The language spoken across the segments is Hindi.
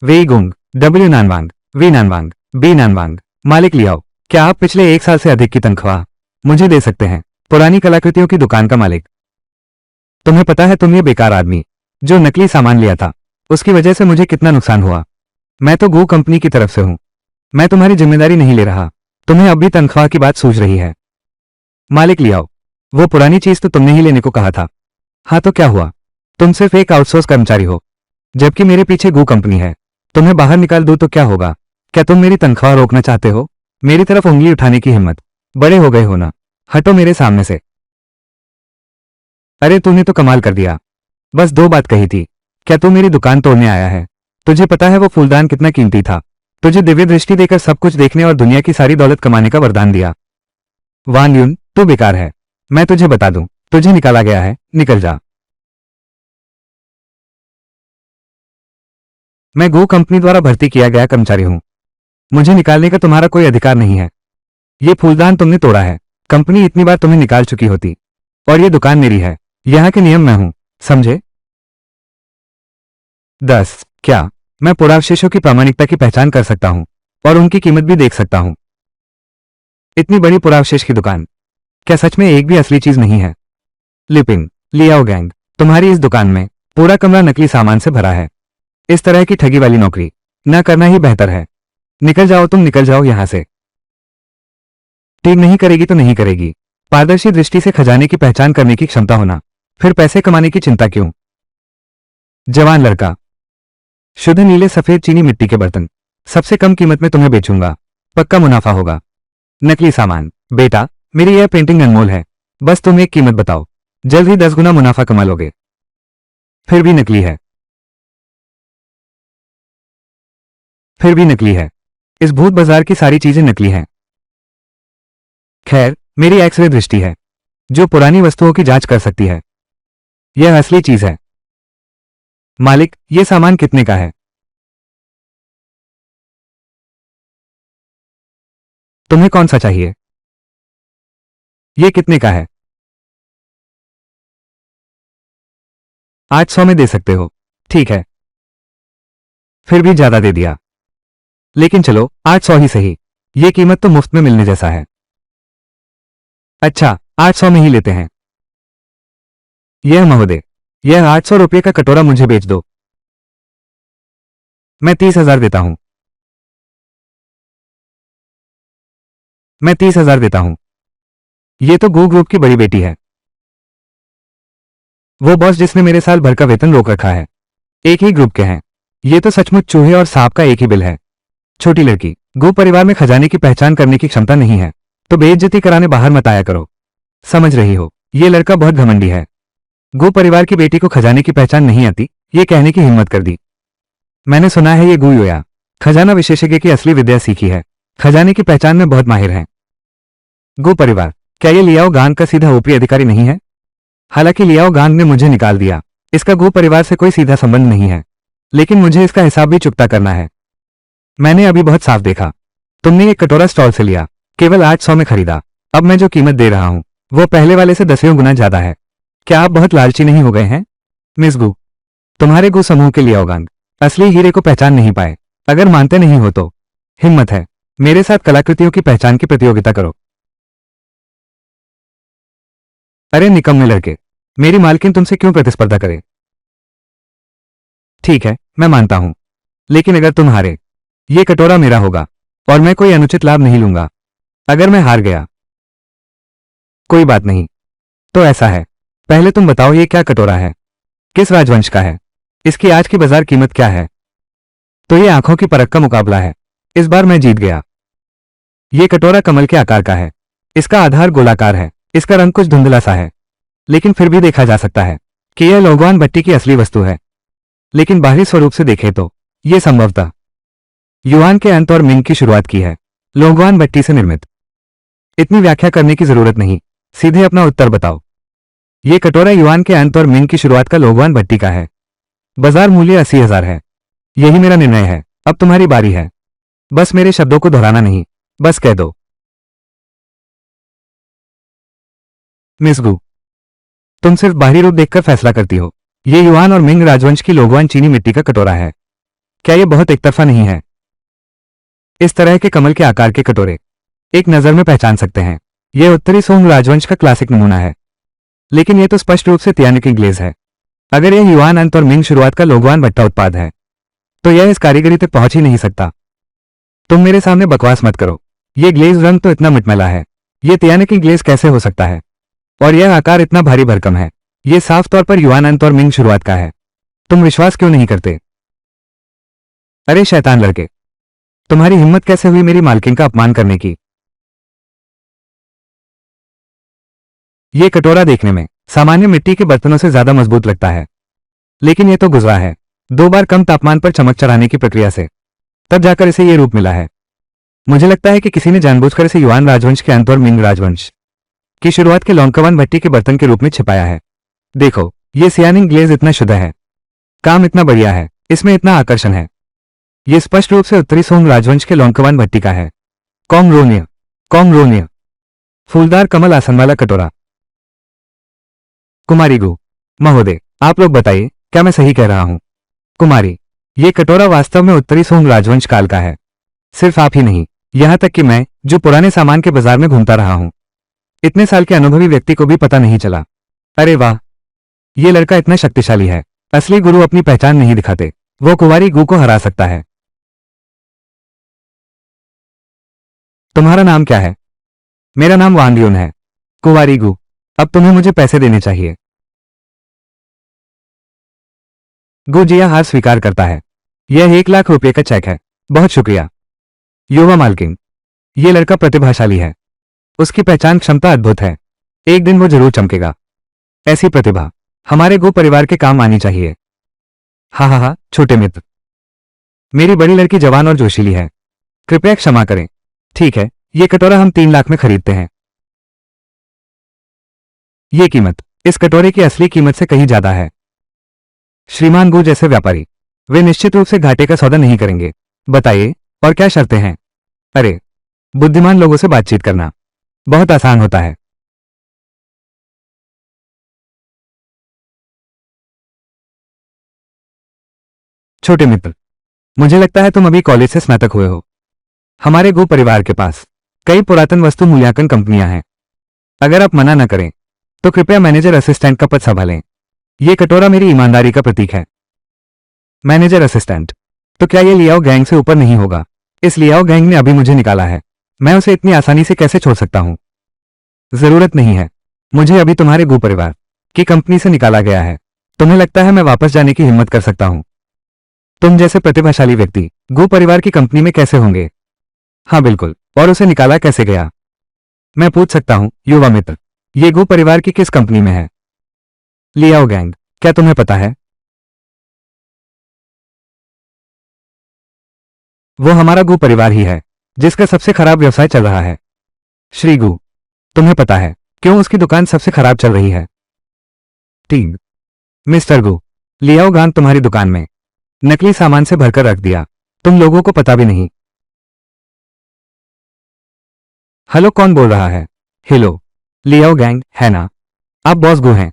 वेई गुंग, डब्ल्यू नानवांग, वी नानवांग, बी नानवांग। मालिक लियाओ, क्या आप पिछले 1 साल से अधिक की तनख्वाह मुझे दे सकते हैं? पुरानी कलाकृतियों की दुकान का मालिक। तुम्हें पता है तुम ये बेकार आदमी जो नकली सामान लिया था, उसकी वजह से मुझे कितना नुकसान हुआ। मैं तो गू कंपनी की तरफ से हूं, मैं तुम्हारी जिम्मेदारी नहीं ले रहा। तुम्हें अब भी तनख्वाह की बात सूझ रही है? मालिक लियाओ, वो पुरानी चीज तो तुमने ही लेने को कहा था। हाँ तो क्या हुआ? तुम सिर्फ एक आउटसोर्स कर्मचारी हो, जबकि मेरे पीछे गू कंपनी है। तुम्हें बाहर निकाल दूं तो क्या होगा? क्या तुम मेरी तनख्वाह रोकना चाहते हो? मेरी तरफ उंगली उठाने की हिम्मत, बड़े हो गए हो ना? हटो मेरे सामने से। अरे तूने तो कमाल कर दिया, बस 2 बात कही थी, क्या तू मेरी दुकान तोड़ने आया है? तुझे पता है वो फूलदान कितना कीमती था? तुझे दिव्य दृष्टि देकर सब कुछ देखने और दुनिया की सारी दौलत कमाने का वरदान दिया। वान यून, तू बेकार है। मैं तुझे बता दूं, तुझे निकाला गया है, निकल जा। मैं गो कंपनी द्वारा भर्ती किया गया कर्मचारी हूं, मुझे निकालने का तुम्हारा कोई अधिकार नहीं है। ये फूलदान तुमने तोड़ा है, कंपनी इतनी बार तुम्हें निकाल चुकी होती। और ये दुकान मेरी है, यहाँ के नियम मैं हूं, समझे? 10 क्या मैं पुरावशेषों की प्रामाणिकता की पहचान कर सकता हूं और उनकी कीमत भी देख सकता हूं? इतनी बड़ी पुरावशेष की दुकान, क्या सच में एक भी असली चीज नहीं है? लिपिंग, लियाओ गैंग, तुम्हारी इस दुकान में पूरा कमरा नकली सामान से भरा है। इस तरह की ठगी वाली नौकरी न करना ही बेहतर है। निकल जाओ, तुम निकल जाओ यहां से। ठीक नहीं करेगी तो नहीं करेगी। पारदर्शी दृष्टि से खजाने की पहचान करने की क्षमता होना, फिर पैसे कमाने की चिंता क्यों? जवान लड़का, शुद्ध नीले सफेद चीनी मिट्टी के बर्तन, सबसे कम कीमत में तुम्हें बेचूंगा, पक्का मुनाफा होगा। नकली सामान, बेटा मेरी यह पेंटिंग अनमोल है, बस तुम एक कीमत बताओ, जल्द ही 10 गुना मुनाफा कमा लोगे। फिर भी नकली है, फिर भी नकली है। इस भूत बाजार की सारी चीजें नकली हैं। खैर, मेरी एक्सरे दृष्टि है, जो पुरानी वस्तुओं की जांच कर सकती है। यह असली चीज है। मालिक, ये सामान कितने का है? तुम्हें कौन सा चाहिए? ये कितने का है? 800 में दे सकते हो? ठीक है, फिर भी ज्यादा दे दिया। लेकिन चलो 800 ही सही, ये कीमत तो मुफ्त में मिलने जैसा है। अच्छा, 800 में ही लेते हैं। यह महोदय, यह 800 रुपये का कटोरा मुझे बेच दो। मैं 30,000 देता हूं। मैं 30,000 देता हूं। ये तो गू ग्रुप की बड़ी बेटी है, वो बॉस जिसने मेरे साल भर का वेतन रोक रखा है। एक ही ग्रुप के हैं। ये तो सचमुच चूहे और सांप का एक ही बिल है। छोटी लड़की, गो परिवार में खजाने की पहचान करने की क्षमता नहीं है तो बेइज्जती कराने बाहर मत आया करो। समझ रही हो, ये लड़का बहुत घमंडी है। गो परिवार की बेटी को खजाने की पहचान नहीं आती, ये कहने की हिम्मत कर दी। मैंने सुना है ये गू योया खजाना विशेषज्ञ की असली विद्या सीखी है, खजाने की पहचान में बहुत माहिर है। गो परिवार, क्या ये लियाओ गांग का सीधा ऊपरी अधिकारी नहीं है? हालांकि लियाओ गांग ने मुझे निकाल दिया, इसका गो परिवार से कोई सीधा संबंध नहीं है, लेकिन मुझे इसका हिसाब भी चुकता करना है। मैंने अभी बहुत साफ देखा, तुमने एक कटोरा स्टॉल से लिया, केवल 800 में खरीदा। अब मैं जो कीमत दे रहा हूं वो पहले वाले से 10 गुना ज्यादा है। क्या आप बहुत लालची नहीं हो गए हैं? मिस गू, तुम्हारे गु समूह के लियाओ गांग असली हीरे को पहचान नहीं पाए। अगर मानते नहीं हो तो हिम्मत है, मेरे साथ कलाकृतियों की पहचान की प्रतियोगिता करो। अरे निकम्मे लड़के, मेरी मालकिन तुमसे क्यों प्रतिस्पर्धा करे? ठीक है, मैं मानता हूं, लेकिन अगर तुम हारे, ये कटोरा मेरा होगा और मैं कोई अनुचित लाभ नहीं लूंगा। अगर मैं हार गया, कोई बात नहीं। तो ऐसा है, पहले तुम बताओ ये क्या कटोरा है, किस राजवंश का है, इसकी आज की बाजार कीमत क्या है? तो ये आंखों की परख का मुकाबला है। इस बार मैं जीत गया। ये कटोरा कमल के आकार का है, इसका आधार गोलाकार है, इसका रंग कुछ धुंधला सा है, लेकिन फिर भी देखा जा सकता है कि यह लोगवान भट्टी की असली वस्तु है। लेकिन बाहरी स्वरूप से देखें तो यह संभवतः युआन के अंत और मिंग की शुरुआत की है, लोगवान भट्टी से निर्मित। इतनी व्याख्या करने की जरूरत नहीं, सीधे अपना उत्तर बताओ। यह कटोरा युआन के अंत और मिंग की शुरुआत का लोगवान भट्टी का है। बाजार मूल्य 80,000 है। यही मेरा निर्णय है। अब तुम्हारी बारी है। बस मेरे शब्दों को दोहराना नहीं, बस कह दो। मिस गू, तुम सिर्फ बाहरी रूप देखकर फैसला करती हो। ये युआन और मिंग राजवंश की लोगवान चीनी मिट्टी का कटोरा है। क्या ये बहुत एकतरफा नहीं है? इस तरह के कमल के आकार के कटोरे एक नजर में पहचान सकते हैं। यह उत्तरी सोंग राजवंश का क्लासिक नमूना है, लेकिन यह तो स्पष्ट रूप से तियानिकी ग्लेज है। अगर यह युआन अंत और मिंग शुरुआत का लोगवान भट्टा उत्पाद है, तो यह इस कारीगरी तक पहुंच ही नहीं सकता। तुम मेरे सामने बकवास मत करो। यह ग्लेज रंग तो इतना मिटमैला है, यह तियानिकी ग्लेज कैसे हो सकता है? और यह आकार इतना भारी भरकम है, यह साफ तौर पर युआन अंत और मिंग शुरुआत का है। तुम विश्वास क्यों नहीं करते? अरे शैतान लड़के, तुम्हारी हिम्मत कैसे हुई मेरी मालकिन का अपमान करने की? यह कटोरा देखने में सामान्य मिट्टी के बर्तनों से ज्यादा मजबूत लगता है, लेकिन यह तो गुजरा है 2 बार कम तापमान पर चमक चढ़ाने की प्रक्रिया से, तब जाकर इसे यह रूप मिला है। मुझे लगता है कि किसी ने जानबूझकर इसे युआन राजवंश के अंत और मिंग राजवंश की शुरुआत के लोंगकवान भट्टी के बर्तन के रूप में छिपाया है। देखो, यह सियानिंग ग्लेज इतना शुद्ध है, काम इतना बढ़िया है, इसमें इतना आकर्षण है। यह स्पष्ट रूप से उत्तरी सोंग राजवंश के लोंगकवान भट्टी का है। कॉमरोनिया, कॉमरोनिया, फूलदार कमल आसन वाला कटोरा। कुमारी गु, महोदय, आप लोग बताइए, क्या मैं सही कह रहा हूं? कुमारी, यह कटोरा वास्तव में उत्तरी सोंग राजवंश काल का है। सिर्फ आप ही नहीं, यहां तक कि मैं, जो पुराने सामान के बाजार में घूमता रहा हूं, इतने साल के अनुभवी व्यक्ति को भी पता नहीं चला। अरे वाह, यह लड़का इतना शक्तिशाली है। असली गुरु अपनी पहचान नहीं दिखाते, वो कुंवारी गु को हरा सकता है। तुम्हारा नाम क्या है? मेरा नाम वांग यून है। कुंवारी गु, अब तुम्हें मुझे पैसे देने चाहिए। गु जिया हार स्वीकार करता है। यह 1 लाख रुपए का चेक है। बहुत शुक्रिया युवा मालकिन। यह लड़का प्रतिभाशाली है, उसकी पहचान क्षमता अद्भुत है। एक दिन वो जरूर चमकेगा। ऐसी प्रतिभा हमारे गो परिवार के काम आनी चाहिए। हा हा हा, छोटे मित्र, मेरी बड़ी लड़की जवान और जोशीली है, कृपया क्षमा करें। ठीक है, ये कटोरा हम 3 लाख में खरीदते हैं। ये कीमत इस कटोरे की असली कीमत से कहीं ज्यादा है। श्रीमान गु जैसे व्यापारी, वे निश्चित रूप से घाटे का सौदा नहीं करेंगे। बताइए, और क्या शर्तें हैं? अरे, बुद्धिमान लोगों से बातचीत करना बहुत आसान होता है। छोटे मित्र, मुझे लगता है तुम अभी कॉलेज से स्नातक हुए हो। हमारे गो परिवार के पास कई पुरातन वस्तु मूल्यांकन कंपनियां हैं। अगर आप मना न करें तो कृपया मैनेजर असिस्टेंट का पद संभालें। यह कटोरा मेरी ईमानदारी का प्रतीक है। मैनेजर असिस्टेंट, तो क्या यह लियाओ गैंग से ऊपर नहीं होगा? इस लियाओ गैंग ने अभी मुझे निकाला है, मैं उसे इतनी आसानी से कैसे छोड़ सकता हूं? जरूरत नहीं है, मुझे अभी तुम्हारे गु परिवार की कंपनी से निकाला गया है। तुम्हें लगता है मैं वापस जाने की हिम्मत कर सकता हूं? तुम जैसे प्रतिभाशाली व्यक्ति गु परिवार की कंपनी में कैसे होंगे? हाँ बिल्कुल, और उसे निकाला कैसे गया? मैं पूछ सकता हूं युवा मित्र, ये गु परिवार की किस कंपनी में है? लियाओ गैंग, क्या तुम्हें पता है? वो हमारा गु परिवार ही है, जिसका सबसे खराब व्यवसाय चल रहा है। श्री गु, तुम्हें पता है क्यों उसकी दुकान सबसे खराब चल रही है? टीम, मिस्टर गु, लियाओ गांग तुम्हारी दुकान में नकली सामान से भरकर रख दिया, तुम लोगों को पता भी नहीं। हेलो, कौन बोल रहा है? हेलो, लियाओ गैंग है ना? आप बॉस गु हैं?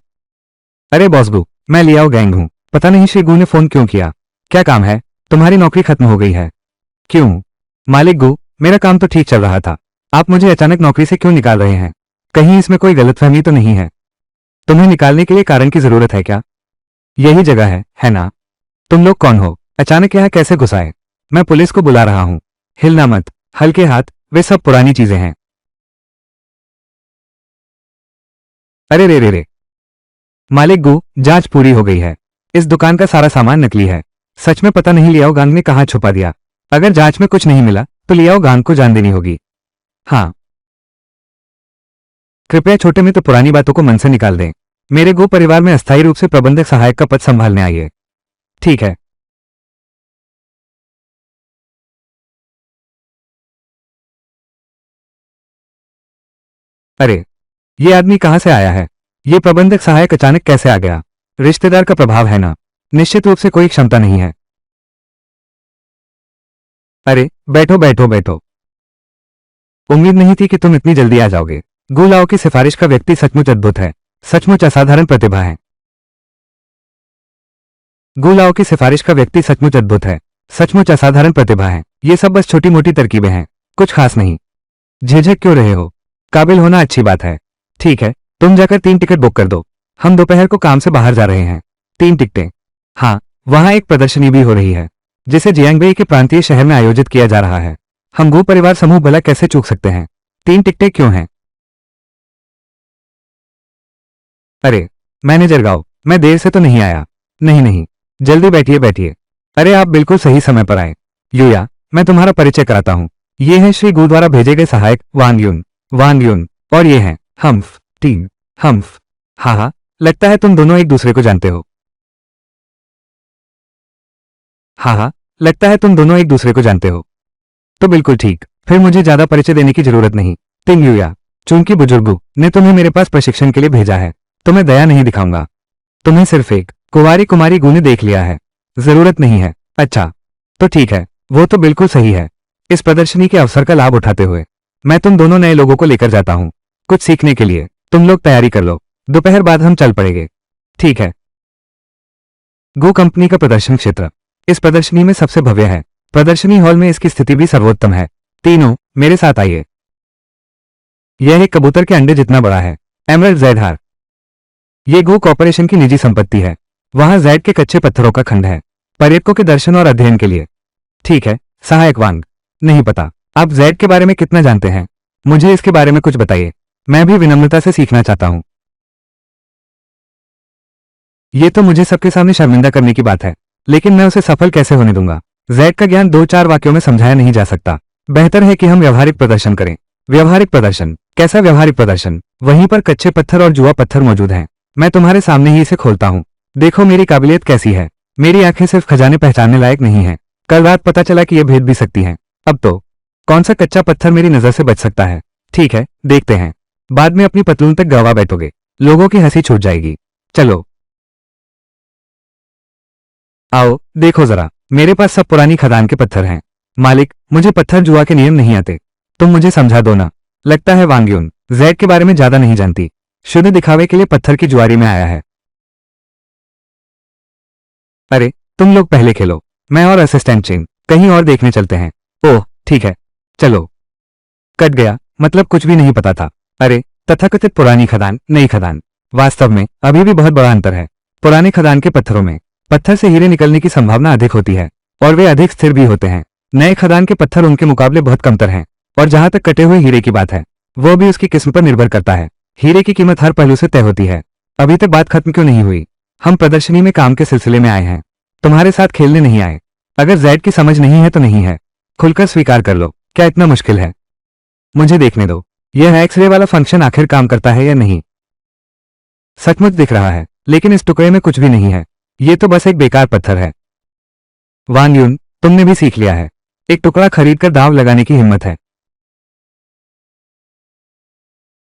अरे बॉस गु, मैं लियाओ गैंग हूं। पता नहीं श्री गु ने फोन क्यों किया। क्या काम है? तुम्हारी नौकरी खत्म हो गई है। क्यों? मालिक गु, मेरा काम तो ठीक चल रहा था, आप मुझे अचानक नौकरी से क्यों निकाल रहे हैं? कहीं इसमें कोई गलतफहमी तो नहीं है? तुम्हें निकालने के लिए कारण की जरूरत है क्या? यही जगह है ना? तुम लोग कौन हो? अचानक यहां कैसे घुस आए? मैं पुलिस को बुला रहा हूं। हिलना मत, हल्के हाथ, वे सब पुरानी चीजें हैं। अरे रे रे रे, मालिक गु, जांच पूरी हो गई है। इस दुकान का सारा सामान नकली है। सच में पता नहीं लियाओ गांग ने कहां छुपा दिया। अगर जांच में कुछ नहीं मिला तो लियाओ गांग को जान देनी होगी। हाँ, कृपया छोटे मित्र पुरानी बातों को मन से निकाल दें। मेरे गो परिवार में अस्थायी रूप से प्रबंधक सहायक का पद संभालने आइए। ठीक है। अरे, ये आदमी कहां से आया है? ये प्रबंधक सहायक अचानक कैसे आ गया? रिश्तेदार का प्रभाव है ना? निश्चित रूप से कोई क्षमता नहीं है। अरे, बैठो बैठो बैठो। उम्मीद नहीं थी कि तुम इतनी जल्दी आ जाओगे। गु लाओ की सिफारिश का व्यक्ति सचमुच अद्भुत है, सचमुच असाधारण प्रतिभा है। गु लाओ की सिफारिश का व्यक्ति सचमुच अद्भुत है, सचमुच असाधारण प्रतिभा है। ये सब बस छोटी मोटी तरकीबें हैं, कुछ खास नहीं। झिझक क्यों रहे हो? काबिल होना अच्छी बात है। ठीक है, तुम जाकर 3 टिकट बुक कर दो। हम दोपहर को काम से बाहर जा रहे हैं। 3 टिकटें? हाँ, वहाँ एक प्रदर्शनी भी हो रही है जिसे जियांगबेई के प्रांतीय शहर में आयोजित किया जा रहा है। हम गो परिवार समूह भला कैसे चूक सकते हैं? 3 टिकटें क्यों हैं? अरे मैनेजर गाओ, मैं देर से तो नहीं आया। नहीं नहीं, जल्दी बैठिए बैठिए। अरे आप बिल्कुल सही समय पर आए। युया, मैं तुम्हारा परिचय कराता हूँ। ये हैं श्री गु द्वारा भेजे गए सहायक वांग यून। वांग यून। और ये हैं हम्फ टीम हम्फ। हाँ हाँ, लगता है तुम दोनों एक दूसरे को जानते हो। हाँ हाँ, लगता है तुम दोनों एक दूसरे को जानते हो। तो बिल्कुल ठीक, फिर मुझे ज्यादा परिचय देने की जरूरत नहीं। टिंग युया, चूंकि बुजुर्गों ने तुम्हें मेरे पास प्रशिक्षण के लिए भेजा है तो मैं दया नहीं दिखाऊंगा। तुम्हें सिर्फ एक कुंवारी कुमारी गु ने देख लिया है, जरूरत नहीं है। अच्छा, तो ठीक है, वो तो बिल्कुल सही है। इस प्रदर्शनी के अवसर का लाभ उठाते हुए मैं तुम दोनों नए लोगों को लेकर जाता हूँ कुछ सीखने के लिए। तुम लोग तैयारी कर लो, दोपहर बाद हम चल पड़ेंगे। ठीक है। गो कंपनी का प्रदर्शन क्षेत्र इस प्रदर्शनी में सबसे भव्य है। प्रदर्शनी हॉल में इसकी स्थिति भी सर्वोत्तम है। तीनों मेरे साथ आइए। यह एक कबूतर के अंडे जितना बड़ा है। एमरल्ड जैड हार। ये गो कॉर्पोरेशन की निजी संपत्ति है। वहां जैड के कच्चे पत्थरों का खंड है, पर्यटकों के दर्शन और अध्ययन के लिए। ठीक है, सहायक वांग। नहीं पता आप जैड के बारे में कितना जानते हैं? मुझे इसके बारे में कुछ बताइए, मैं भी विनम्रता से सीखना चाहता हूं। ये तो मुझे सबके सामने शर्मिंदा करने की बात है, लेकिन मैं उसे सफल कैसे होने दूंगा? जैड का ज्ञान 2-4 वाक्यों में समझाया नहीं जा सकता। बेहतर है कि हम व्यवहारिक प्रदर्शन करें। व्यवहारिक प्रदर्शन? कैसा व्यवहारिक प्रदर्शन? वहीं पर कच्चे पत्थर और जुआ पत्थर मौजूद हैं। मैं तुम्हारे सामने ही इसे खोलता हूँ। देखो मेरी काबिलियत कैसी है। मेरी आंखें सिर्फ खजाने पहचानने लायक नहीं है, कल रात पता चला कि ये भेद भी सकती हैं। अब तो कौन सा कच्चा पत्थर मेरी नजर से बच सकता है? ठीक है, देखते हैं। बाद में अपनी पतलून तक गवा बैठोगे, लोगों की हंसी छूट जाएगी। चलो आओ देखो जरा, मेरे पास सब पुरानी खदान के पत्थर हैं। मालिक, मुझे पत्थर जुआ के नियम नहीं आते, तुम मुझे समझा दो ना। लगता है वांग्यून जैड के बारे में ज्यादा नहीं जानती, शुद्ध दिखावे के लिए पत्थर की जुआरी में आया है। अरे तुम लोग पहले खेलो, मैं और असिस्टेंट चेन कहीं और देखने चलते हैं। ओह ठीक है, चलो। कट गया, मतलब कुछ भी नहीं पता था। अरे तथाकथित पुरानी खदान नई खदान, वास्तव में अभी भी बहुत बड़ा अंतर है। पुराने खदान के पत्थरों में पत्थर से हीरे निकलने की संभावना अधिक होती है और वे अधिक स्थिर भी होते हैं। नए खदान के पत्थर उनके मुकाबले बहुत कमतर हैं, और जहां तक कटे हुए हीरे की बात है, वो भी उसकी किस्म पर निर्भर करता है। हीरे की कीमत हर पहलू से तय होती है। अभी तक बात खत्म क्यों नहीं हुई? हम प्रदर्शनी में काम के सिलसिले में आए हैं, तुम्हारे साथ खेलने नहीं आए। अगर जैड की समझ नहीं है तो नहीं है, खुलकर स्वीकार कर लो। क्या इतना मुश्किल है? मुझे देखने दो, यह एक्सरे वाला फंक्शन आखिर काम करता है या नहीं। सचमुच दिख रहा है, लेकिन इस टुकड़े में कुछ भी नहीं है। ये तो बस एक बेकार पत्थर है। वान यून, तुमने भी सीख लिया है। एक टुकड़ा खरीदकर दांव लगाने की हिम्मत है।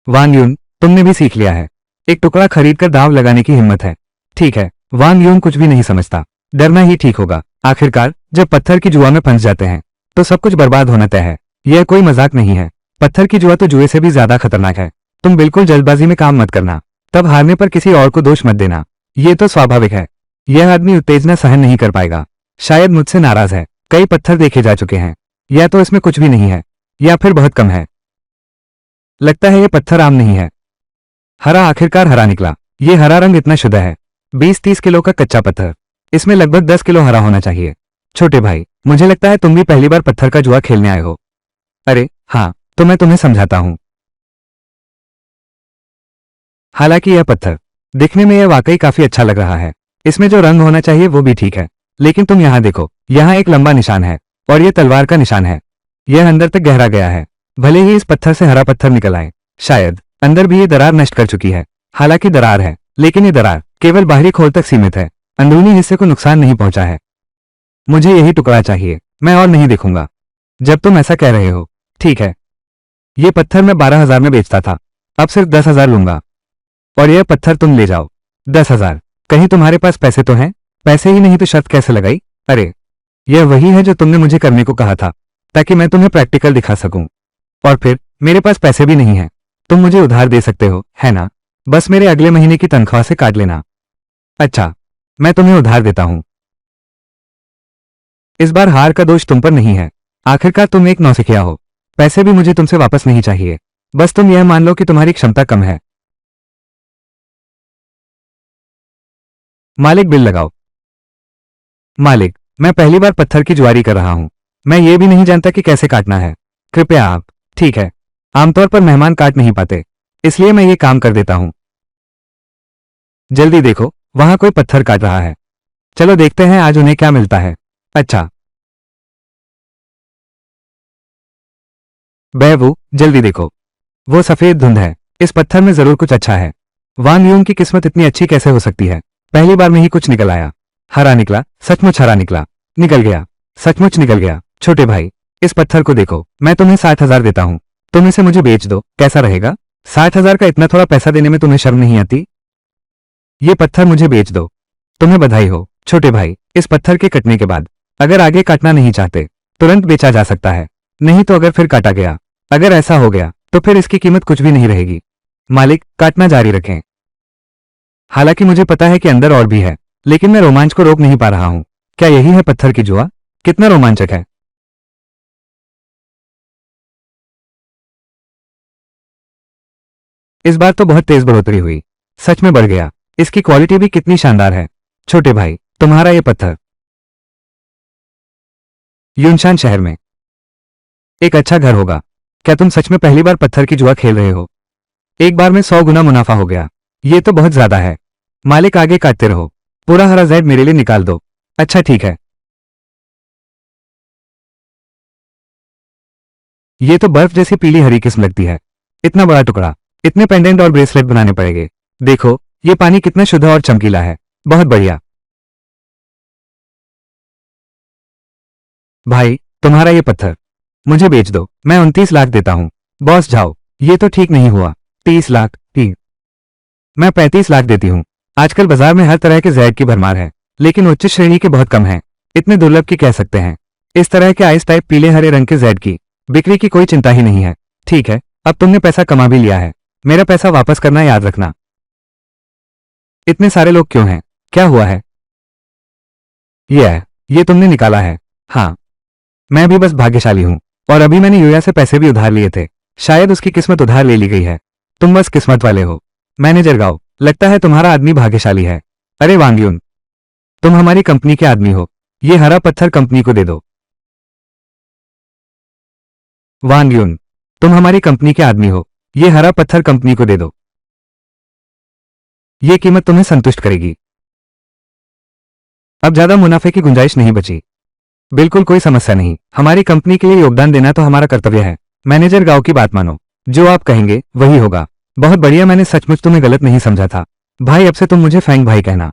वान यून, तुमने भी सीख लिया है। एक टुकड़ा खरीदकर दांव लगाने की हिम्मत है। ठीक है, वान यून कुछ भी नहीं समझता। डरना ही ठीक होगा। आखिरकार जब पत्थर की जुआ में फंस जाते हैं तो सब कुछ बर्बाद होना तय है। यह कोई मजाक नहीं है। पत्थर की जुआ तो जुए से भी ज्यादा खतरनाक है। तुम बिल्कुल जल्दबाजी में काम मत करना, तब हारने पर किसी और को दोष मत देना। ये तो स्वाभाविक है। यह आदमी उत्तेजना सहन नहीं कर पाएगा। शायद मुझसे नाराज है। कई पत्थर देखे जा चुके हैं, या तो इसमें कुछ भी नहीं है या फिर बहुत कम है। लगता है यह पत्थर आम नहीं है। हरा, आखिरकार हरा निकला। ये हरा रंग इतना शुद्ध है। 20-30 किलो का कच्चा पत्थर, इसमें लगभग 10 किलो हरा होना चाहिए। छोटे भाई, मुझे लगता है तुम भी पहली बार पत्थर का जुआ खेलने आए हो। अरे हाँ, तो मैं तुम्हें समझाता हूं। हालांकि यह पत्थर दिखने में यह वाकई काफी अच्छा लग रहा है। इसमें जो रंग होना चाहिए वो भी ठीक है, लेकिन तुम यहां देखो, यहां एक लंबा निशान है और यह तलवार का निशान है। यह अंदर तक गहरा गया है। भले ही इस पत्थर से हरा पत्थर निकल आए, शायद अंदर भी ये दरार नष्ट कर चुकी है। हालांकि दरार है, लेकिन ये दरार केवल बाहरी खोल तक सीमित है, अंदरूनी हिस्से को नुकसान नहीं पहुंचा है। मुझे यही टुकड़ा चाहिए, मैं और नहीं देखूंगा। जब तुम ऐसा कह रहे हो, ठीक है। ये पत्थर मैं 12,000 में बेचता था, अब सिर्फ 10,000 लूंगा। और यह पत्थर तुम ले जाओ। 10,000? कहीं तुम्हारे पास पैसे तो हैं? पैसे ही नहीं तो शर्त कैसे लगाई? अरे यह वही है जो तुमने मुझे करने को कहा था, ताकि मैं तुम्हें प्रैक्टिकल दिखा सकूं। और फिर मेरे पास पैसे भी नहीं है। तुम मुझे उधार दे सकते हो, है ना? बस मेरे अगले महीने की तनख्वाह से काट लेना। अच्छा, मैं तुम्हें उधार देता हूं। इस बार हार का दोष तुम पर नहीं है। आखिरकार तुम एक नौसिखिया हो। पैसे भी मुझे तुमसे वापस नहीं चाहिए। बस तुम यह मान लो कि तुम्हारी क्षमता कम है। मालिक, बिल लगाओ। मालिक, मैं पहली बार पत्थर की जुआरी कर रहा हूं। मैं ये भी नहीं जानता कि कैसे काटना है। कृपया आप। ठीक है। आमतौर पर मेहमान काट नहीं पाते, इसलिए मैं ये काम कर देता हूं। जल्दी देखो, वहां कोई पत्थर काट रहा है। चलो देखते हैं आज उन्हें क्या मिलता है। अच्छा। बेवू, जल्दी देखो। वो सफेद धुंध है। इस पत्थर में जरूर कुछ अच्छा है। वांग यूंग की किस्मत इतनी अच्छी कैसे हो सकती है? पहली बार में ही कुछ निकल आया। हरा निकला, सचमुच हरा निकला। निकल गया, सचमुच निकल गया। छोटे भाई, इस पत्थर को देखो। मैं तुम्हें 60,000 देता हूं। तुम इसे मुझे बेच दो, कैसा रहेगा? 60,000 का इतना थोड़ा पैसा देने में तुम्हें शर्म नहीं आती? ये पत्थर मुझे बेच दो। तुम्हें बधाई हो छोटे भाई। इस पत्थर के कटने के बाद अगर आगे काटना नहीं चाहते तुरंत बेचा जा सकता है। नहीं तो अगर फिर काटा गया, अगर ऐसा हो गया तो फिर इसकी कीमत कुछ भी नहीं रहेगी। मालिक, काटना जारी रखें। हालांकि मुझे पता है कि अंदर और भी है, लेकिन मैं रोमांच को रोक नहीं पा रहा हूं। क्या यही है पत्थर की जुआ? कितना रोमांचक है। इस बार तो बहुत तेज बढ़ोतरी हुई। सच में बढ़ गया। इसकी क्वालिटी भी कितनी शानदार है। छोटे भाई, तुम्हारा ये पत्थर यूनशान शहर में एक अच्छा घर होगा। क्या तुम सच में पहली बार पत्थर की जुआ खेल रहे हो? एक बार में 100 गुना मुनाफा हो गया। ये तो बहुत ज्यादा है। मालिक, आगे काटते रहो। पूरा हरा ज़ैड मेरे लिए निकाल दो। अच्छा ठीक है। ये तो बर्फ जैसी पीली हरी किस्म लगती है। इतना बड़ा टुकड़ा, इतने पेंडेंट और ब्रेसलेट बनाने पड़ेंगे। देखो, ये पानी कितना शुद्ध और चमकीला है। बहुत बढ़िया। भाई, तुम्हारा ये पत्थर मुझे बेच दो। मैं 29 लाख देता हूं। बॉस जाओ, ये तो ठीक नहीं हुआ। 30 लाख, ठीक। मैं 35 लाख देती हूँ। आजकल बाजार में हर तरह के जैड की भरमार है, लेकिन उच्च श्रेणी के बहुत कम हैं। इतने दुर्लभ की कह सकते हैं। इस तरह के आइस टाइप पीले हरे रंग के जैड की बिक्री की कोई चिंता ही नहीं है। ठीक है, अब तुमने पैसा कमा भी लिया है। मेरा पैसा वापस करना याद रखना। इतने सारे लोग क्यों हैं? क्या हुआ है? ये तुमने निकाला है? हाँ, मैं भी बस भाग्यशाली हूँ। और अभी मैंने यूया से पैसे भी उधार लिए थे। शायद उसकी किस्मत उधार ले ली गई है। तुम बस किस्मत वाले हो। मैनेजर गाओ, लगता है तुम्हारा आदमी भाग्यशाली है। अरे वांग्यून, तुम हमारी कंपनी के आदमी हो। ये हरा पत्थर कंपनी को दे दो। वांग्यून, तुम हमारी कंपनी के आदमी हो। ये हरा पत्थर कंपनी को दे दो। ये कीमत तुम्हें संतुष्ट करेगी। अब ज्यादा मुनाफे की गुंजाइश नहीं बची। बिल्कुल कोई समस्या नहीं। हमारी कंपनी के लिए योगदान देना तो हमारा कर्तव्य है। मैनेजर गांव की बात मानो। जो आप कहेंगे वही होगा। बहुत बढ़िया, मैंने सचमुच तुम्हें गलत नहीं समझा था। भाई, अब से तुम मुझे फैंग भाई कहना।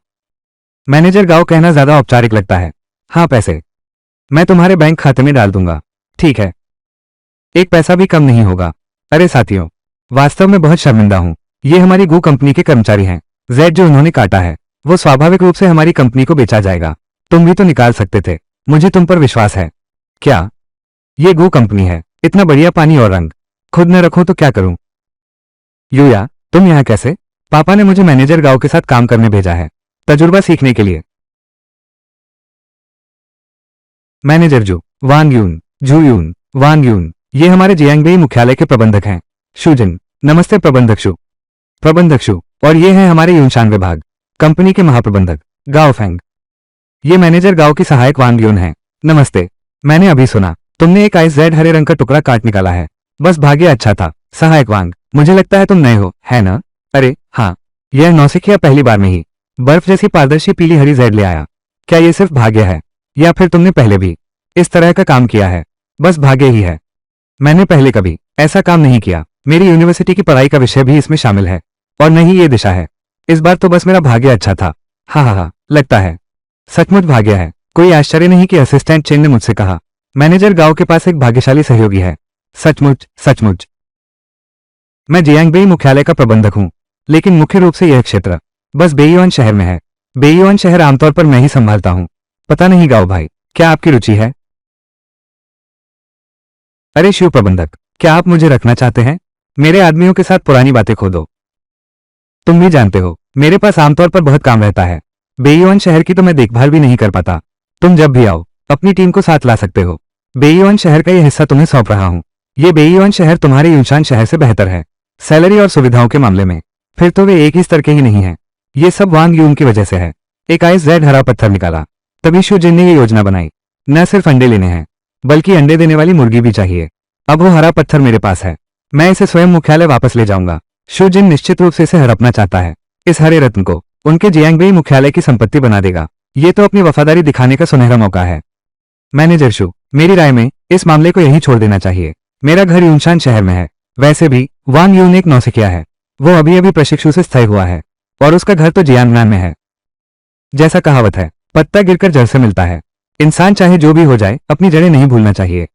मैनेजर गांव कहना ज्यादा औपचारिक लगता है। हाँ, पैसे मैं तुम्हारे बैंक खाते में डाल दूंगा। ठीक है, एक पैसा भी कम नहीं होगा। अरे साथियों, वास्तव में बहुत शर्मिंदा हूं। ये हमारी गू कंपनी के कर्मचारी हैं। जैड जो उन्होंने काटा है वो स्वाभाविक रूप से हमारी कंपनी को बेचा जाएगा। तुम भी तो निकाल सकते थे। मुझे तुम पर विश्वास है। क्या ये गू कंपनी है? इतना बढ़िया पानी और रंग। खुद न रखूं तो क्या करूं? यूया, तुम यहाँ कैसे? पापा ने मुझे मैनेजर गांव के साथ काम करने भेजा है, तजुर्बा सीखने के लिए। मैनेजर जू वांग यून, जू यून, वांग यून, ये हमारे जियांगबेई मुख्यालय के प्रबंधक हैं। शुजिन, नमस्ते प्रबंधक शु। प्रबंधक शु, और ये हैं हमारे यूनशान विभाग कंपनी के महाप्रबंधक गाओ फैंग। ये मैनेजर गांव की सहायक वांग यून है। नमस्ते। मैंने अभी सुना तुमने एक आइस जेड हरे रंग का टुकड़ा काट निकाला है। बस भाग्य अच्छा था। सहायक वांग, मुझे लगता है तुम नए हो, है ना? अरे हाँ, यह नौसिखिया पहली बार में ही बर्फ जैसी पारदर्शी पीली हरी जेड ले आया। क्या ये सिर्फ भाग्य है या फिर तुमने पहले भी इस तरह का काम किया है? बस भाग्य ही है। मैंने पहले कभी ऐसा काम नहीं किया। मेरी यूनिवर्सिटी की पढ़ाई का विषय भी इसमें शामिल है और नहीं ये दिशा है। इस बार तो बस मेरा भाग्य अच्छा था। हाँ, लगता है सचमुच भाग्य है। कोई आश्चर्य नहीं कि असिस्टेंट चेन ने मुझसे कहा मैनेजर गांव के पास एक भाग्यशाली सहयोगी है। सचमुच सचमुच। मैं जियांगबेई मुख्यालय का प्रबंधक हूं, लेकिन मुख्य रूप से यह क्षेत्र बस बेईवान शहर में है। बेईवान शहर आमतौर पर मैं ही संभालता हूं। पता नहीं गांव भाई, क्या आपकी रुचि है? अरे शिव प्रबंधक, क्या आप मुझे रखना चाहते हैं? मेरे आदमियों के साथ पुरानी बातें खोदो। तुम भी जानते हो मेरे पास आमतौर पर बहुत काम रहता है। बेईवान शहर की तो मैं देखभाल भी नहीं कर पाता। तुम जब भी आओ अपनी टीम को साथ ला सकते हो। बेईवान शहर का ये हिस्सा तुम्हें सौंप रहा हूं। ये बेईवान शहर तुम्हारे यूशान शहर से बेहतर है सैलरी और सुविधाओं के मामले में। फिर तो वे एक ही स्तर के ही नहीं है। ये सब वांग यून की वजह से है। एक आईजेड हरा पत्थर निकाला। तभी शू जिन ने ये योजना बनाई। न सिर्फ अंडे लेने हैं बल्कि अंडे देने वाली मुर्गी भी चाहिए। अब वो हरा पत्थर मेरे पास है, मैं इसे स्वयं मुख्यालय वापस ले जाऊंगा। शू जिन निश्चित रूप से इसे हड़पना चाहता है। इस हरे रत्न को उनके जियांगबेई मुख्यालय की संपत्ति बना देगा। ये तो अपनी वफादारी दिखाने का सुनहरा मौका है। मैनेजर शू, मेरी राय में इस मामले को यहीं छोड़ देना चाहिए। मेरा घर यूनशान शहर में है। वैसे भी वांग यून एक नौसिखिया है। वो अभी अभी प्रशिक्षु से स्थायी हुआ है और उसका घर तो जियांगनान में है। जैसा कहावत है, पत्ता गिरकर जड़ से मिलता है। इंसान चाहे जो भी हो जाए अपनी जड़ें नहीं भूलना चाहिए।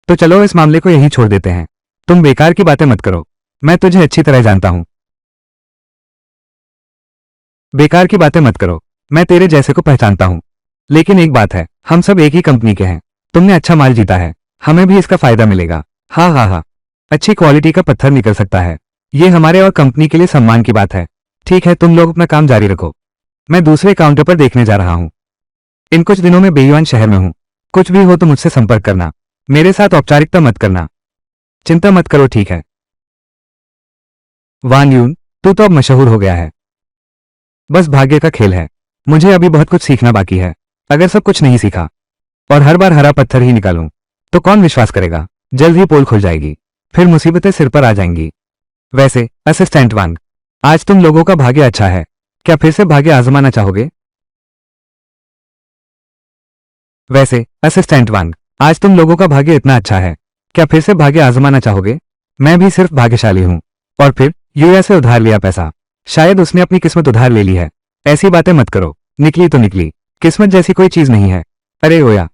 तो चलो इस मामले को यहीं छोड़ देते हैं। तुम बेकार की बातें मत करो, मैं तुझे अच्छी तरह जानता हूं। बेकार की बातें मत करो, मैं तेरे जैसे को पहचानता हूं। लेकिन एक बात है, हम सब एक ही कंपनी के हैं। तुमने अच्छा माल जीता है, हमें भी इसका फायदा मिलेगा। हाँ हाँ हाँ, अच्छी क्वालिटी का पत्थर निकल सकता है। ये हमारे और कंपनी के लिए सम्मान की बात है। ठीक है, तुम लोग अपना काम जारी रखो, मैं दूसरे काउंटर पर देखने जा रहा हूं। इन कुछ दिनों में बेईवान शहर में हूं। कुछ भी हो तो मुझसे संपर्क करना। मेरे साथ औपचारिकता मत करना। चिंता मत करो, ठीक है। वान यून, तू तो अब मशहूर हो गया है। बस भाग्य का खेल है। मुझे अभी बहुत कुछ सीखना बाकी है। अगर सब कुछ नहीं सीखा और हर बार हरा पत्थर ही निकालूं तो कौन विश्वास करेगा। जल्द ही पोल खुल जाएगी, फिर मुसीबतें सिर पर आ जाएंगी। वैसे असिस्टेंट वांग, आज तुम लोगों का भाग्य अच्छा है। क्या फिर से भाग्य आजमाना चाहोगे? वैसे असिस्टेंट वांग, आज तुम लोगों का भाग्य इतना अच्छा है, क्या फिर से भाग्य आजमाना चाहोगे? मैं भी सिर्फ भाग्यशाली हूं। और फिर यूएस से उधार लिया पैसा। शायद उसने अपनी किस्मत उधार ले ली है। ऐसी बातें मत करो, निकली तो निकली, किस्मत जैसी कोई चीज नहीं है। अरे ओया,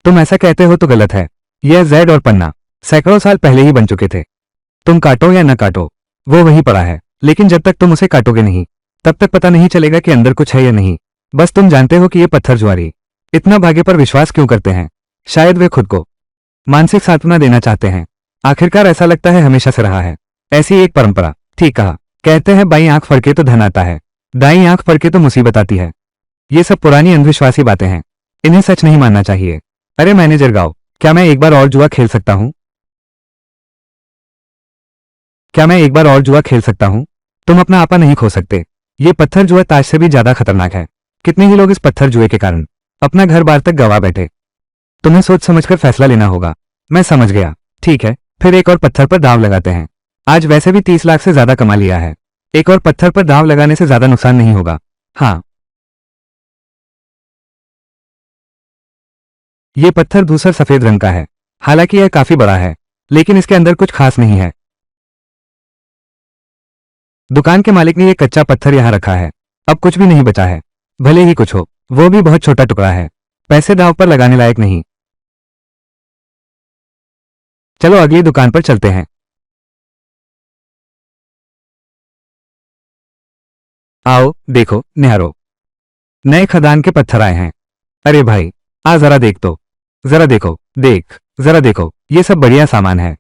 तुम ऐसा कहते हो तो गलत है। यह जेड और पन्ना सैकड़ों साल पहले ही बन चुके थे। तुम काटो या न काटो, वो वहीं पड़ा है। लेकिन जब तक तुम उसे काटोगे नहीं तब तक पता नहीं चलेगा कि अंदर कुछ है या नहीं। बस तुम जानते हो कि ये पत्थर जुआरी इतना भाग्य पर विश्वास क्यों करते हैं? शायद वे खुद को मानसिक सांत्वना देना चाहते हैं। आखिरकार ऐसा लगता है हमेशा से रहा है ऐसी एक परंपरा। ठीक कहा, कहते हैं बाईं आंख फड़के तो धन आता है, दाईं आंख फड़के तो मुसीबत आती है। ये सब पुरानी अंधविश्वासी बातें हैं, इन्हें सच नहीं मानना चाहिए। अरे मैनेजर गाओ, क्या मैं एक बार और जुआ खेल सकता हूं? क्या मैं एक बार और जुआ खेल सकता हूं? तुम अपना आपा नहीं खो सकते। ये पत्थर जुआ ताश से भी ज्यादा खतरनाक है। कितने ही लोग इस पत्थर जुए के कारण अपना घर बार तक गवा बैठे। तुम्हें सोच समझकर फैसला लेना होगा। मैं समझ गया, ठीक है, फिर एक और पत्थर पर दांव लगाते हैं। आज वैसे भी 30 लाख से ज्यादा कमा लिया है, एक और पत्थर पर दांव लगाने से ज्यादा नुकसान नहीं होगा। हाँ, ये पत्थर धूसर सफेद रंग का है। हालांकि यह काफी बड़ा है, लेकिन इसके अंदर कुछ खास नहीं है। दुकान के मालिक ने यह कच्चा पत्थर यहां रखा है, अब कुछ भी नहीं बचा है। भले ही कुछ हो, वो भी बहुत छोटा टुकड़ा है, पैसे दांव पर लगाने लायक नहीं। चलो अगली दुकान पर चलते हैं। आओ देखो निहारो, नए खदान के पत्थर आए हैं। अरे भाई, आ जरा देख तो, जरा देखो, देख जरा देखो, ये सब बढ़िया सामान है।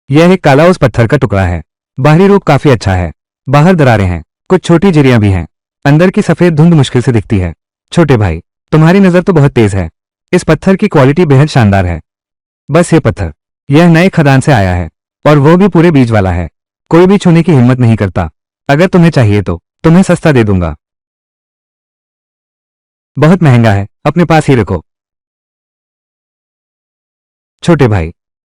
यह एक काला उस पत्थर का टुकड़ा है। बाहरी रूप काफी अच्छा है, बाहर दरारें हैं, कुछ छोटी झिरियां भी हैं। अंदर की सफेद धुंध मुश्किल से दिखती है। छोटे भाई, तुम्हारी नजर तो बहुत तेज है। इस पत्थर की क्वालिटी बेहद शानदार है। बस ये पत्थर, यह नए खदान से आया है और वो भी पूरे बीज वाला है। कोई भी छूने की हिम्मत नहीं करता। अगर तुम्हें चाहिए तो तुम्हें सस्ता दे दूंगा। बहुत महंगा है, अपने पास ही रखो। छोटे भाई,